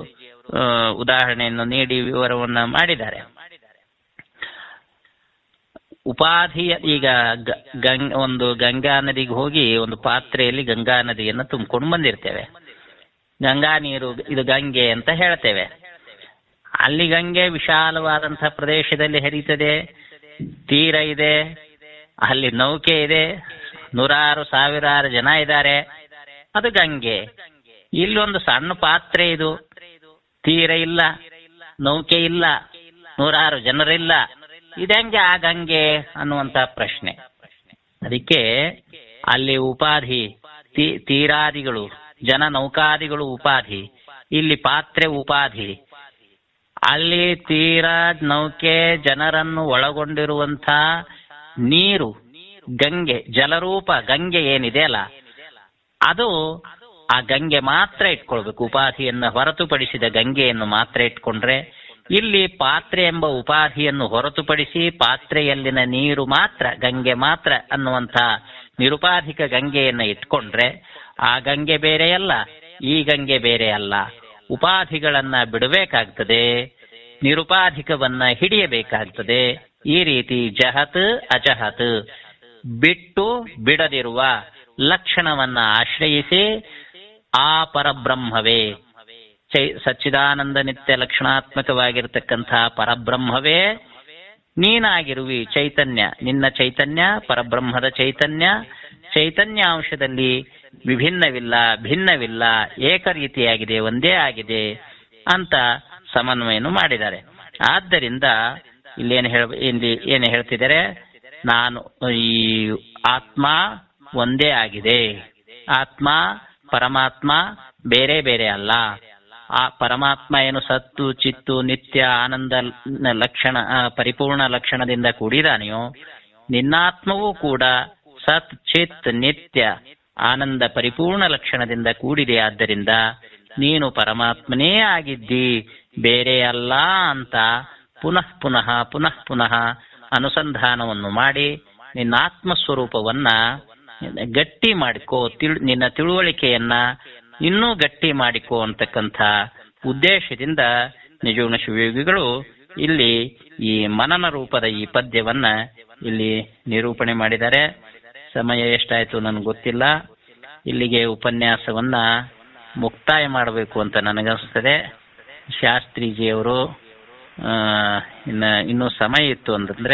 ಉದಾಹರಣೆಯನ್ನು ನೀಡಿ ವಿವರವನ್ನ ಮಾಡಿದ್ದಾರೆ. ಉಪಾಧಿಯ ಈಗ ಒಂದು ಗಂಗಾ ನದಿಗೆ ಹೋಗಿ ಒಂದು ಪಾತ್ರೆಯಲ್ಲಿ ಗಂಗಾ ನದಿಯನ್ನು ತುಂಬಿಕೊಂಡು ಬಂದಿರ್ತೇವೆ. ಗಂಗಾ ನೀರು ಇದು ಗಂಗೆ ಅಂತ ಹೇಳ್ತೇವೆ. ಅಲ್ಲಿ ಗಂಗೆ ವಿಶಾಲವಾದಂತಹ ಪ್ರದೇಶದಲ್ಲಿ ಹರಿತದೆ, ತೀರ ಇದೆ, ಅಲ್ಲಿ ನೌಕೆ ಇದೆ, ನೂರಾರು ಸಾವಿರಾರು ಜನ ಇದ್ದಾರೆ, ಅದು ಗಂಗೆ. ಇಲ್ಲೊಂದು ಸಣ್ಣ ಪಾತ್ರೆ, ಇದು ತೀರ ಇಲ್ಲ, ನೌಕೆ ಇಲ್ಲ, ನೂರಾರು ಜನರಿಲ್ಲ, ಇದೆಂಗೆ ಆ ಗಂಗೆ ಅನ್ನುವಂತ ಪ್ರಶ್ನೆ. ಅದಕ್ಕೆ ಅಲ್ಲಿ ಉಪಾಧಿ, ತೀರಾದಿಗಳು, ಜನ ನೌಕಾದಿಗಳು ಉಪಾಧಿ, ಇಲ್ಲಿ ಪಾತ್ರೆ ಉಪಾಧಿ. ಅಲ್ಲಿ ತೀರ, ನೌಕೆ, ಜನರನ್ನು ಒಳಗೊಂಡಿರುವಂತ ನೀರು ಗಂಗೆ, ಜಲರೂಪ ಗಂಗೆ ಏನಿದೆ ಅಲ್ಲ ಅದು ಆ ಗಂಗೆ ಮಾತ್ರ ಇಟ್ಕೊಳ್ಬೇಕು. ಉಪಾಧಿಯನ್ನು ಹೊರತುಪಡಿಸಿದ ಗಂಗೆಯನ್ನು ಮಾತ್ರ ಇಟ್ಕೊಂಡ್ರೆ, ಇಲ್ಲಿ ಪಾತ್ರೆ ಎಂಬ ಉಪಾಧಿಯನ್ನು ಹೊರತುಪಡಿಸಿ ಪಾತ್ರೆಯಲ್ಲಿನ ನೀರು ಮಾತ್ರ, ಗಂಗೆ ಮಾತ್ರ ಅನ್ನುವಂಥ ನಿರುಪಾಧಿಕ ಗಂಗೆಯನ್ನು ಇಟ್ಕೊಂಡ್ರೆ ಆ ಗಂಗೆ ಬೇರೆಯಲ್ಲ, ಈ ಗಂಗೆ ಬೇರೆ ಅಲ್ಲ. ಉಪಾಧಿಗಳನ್ನ ಬಿಡಬೇಕಾಗ್ತದೆ, ನಿರುಪಾಧಿಕವನ್ನ ಹಿಡಿಯಬೇಕಾಗ್ತದೆ. ಈ ರೀತಿ ಜಹತ್ ಅಜಹತ್, ಬಿಟ್ಟು ಬಿಡದಿರುವ ಲಕ್ಷಣವನ್ನ ಆಶ್ರಯಿಸಿ ಆ ಪರಬ್ರಹ್ಮವೇ, ಸಚ್ಚಿದಾನಂದ ನಿತ್ಯ ಲಕ್ಷಣಾತ್ಮಕವಾಗಿರ್ತಕ್ಕಂಥ ಪರಬ್ರಹ್ಮವೇ ನೀನಾಗಿರುವಿ. ಚೈತನ್ಯ, ನಿನ್ನ ಚೈತನ್ಯ, ಪರಬ್ರಹ್ಮದ ಚೈತನ್ಯ, ಚೈತನ್ಯಾಂಶದಲ್ಲಿ ವಿಭಿನ್ನವಿಲ್ಲ, ಭಿನ್ನವಿಲ್ಲ, ಏಕರೀತಿಯಾಗಿದೆ, ಒಂದೇ ಆಗಿದೆ ಅಂತ ಸಮನ್ವಯನು ಮಾಡಿದ್ದಾರೆ. ಆದ್ದರಿಂದ ಇಲ್ಲಿ ಏನು ಹೇಳ್ತಿದ್ದಾರೆ, ನಾನು ಈ ಆತ್ಮ ಒಂದೇ ಆಗಿದೆ, ಆತ್ಮ ಪರಮಾತ್ಮ ಬೇರೆ ಬೇರೆ ಅಲ್ಲ. ಆ ಪರಮಾತ್ಮ ಏನು ಸತ್ತು ಚಿತ್ತು ನಿತ್ಯ ಆನಂದ ಲಕ್ಷಣ ಪರಿಪೂರ್ಣ ಲಕ್ಷಣದಿಂದ ಕೂಡಿದಾನೆಯೋ, ನಿನ್ನಾತ್ಮವೂ ಕೂಡ ಸತ್ ಚಿತ್ ನಿತ್ಯ ಆನಂದ ಪರಿಪೂರ್ಣ ಲಕ್ಷಣದಿಂದ ಕೂಡಿದೆ. ಆದ್ದರಿಂದ ನೀನು ಪರಮಾತ್ಮನೇ ಆಗಿದ್ದಿ, ಬೇರೆ ಅಲ್ಲ ಅಂತ ಪುನಃ ಪುನಃ ಪುನಃ ಪುನಃ ಅನುಸಂಧಾನವನ್ನು ಮಾಡಿ ನಿನ್ನ ಆತ್ಮಸ್ವರೂಪವನ್ನ ಗಟ್ಟಿ ಮಾಡಿಕೋ, ನಿನ್ನ ತಿಳುವಳಿಕೆಯನ್ನ ಇನ್ನೂ ಗಟ್ಟಿ ಮಾಡಿಕೋ ಅಂತಕ್ಕಂಥ ಉದ್ದೇಶದಿಂದ ನಿಜಗುಣ ಶಿವಯೋಗಿಗಳು ಇಲ್ಲಿ ಈ ಮನನ ರೂಪದ ಈ ಪದ್ಯವನ್ನ ಇಲ್ಲಿ ನಿರೂಪಣೆ ಮಾಡಿದ್ದಾರೆ. ಸಮಯ ಎಷ್ಟಾಯ್ತು ನನಗೆ ಗೊತ್ತಿಲ್ಲ. ಇಲ್ಲಿಗೆ ಉಪನ್ಯಾಸವನ್ನ ಮುಕ್ತಾಯ ಮಾಡಬೇಕು ಅಂತ ನನಗನ್ನಿಸ್ತದೆ. ಶಾಸ್ತ್ರೀಜಿಯವರು ಇನ್ನೂ ಸಮಯ ಇತ್ತು ಅಂತಂದ್ರೆ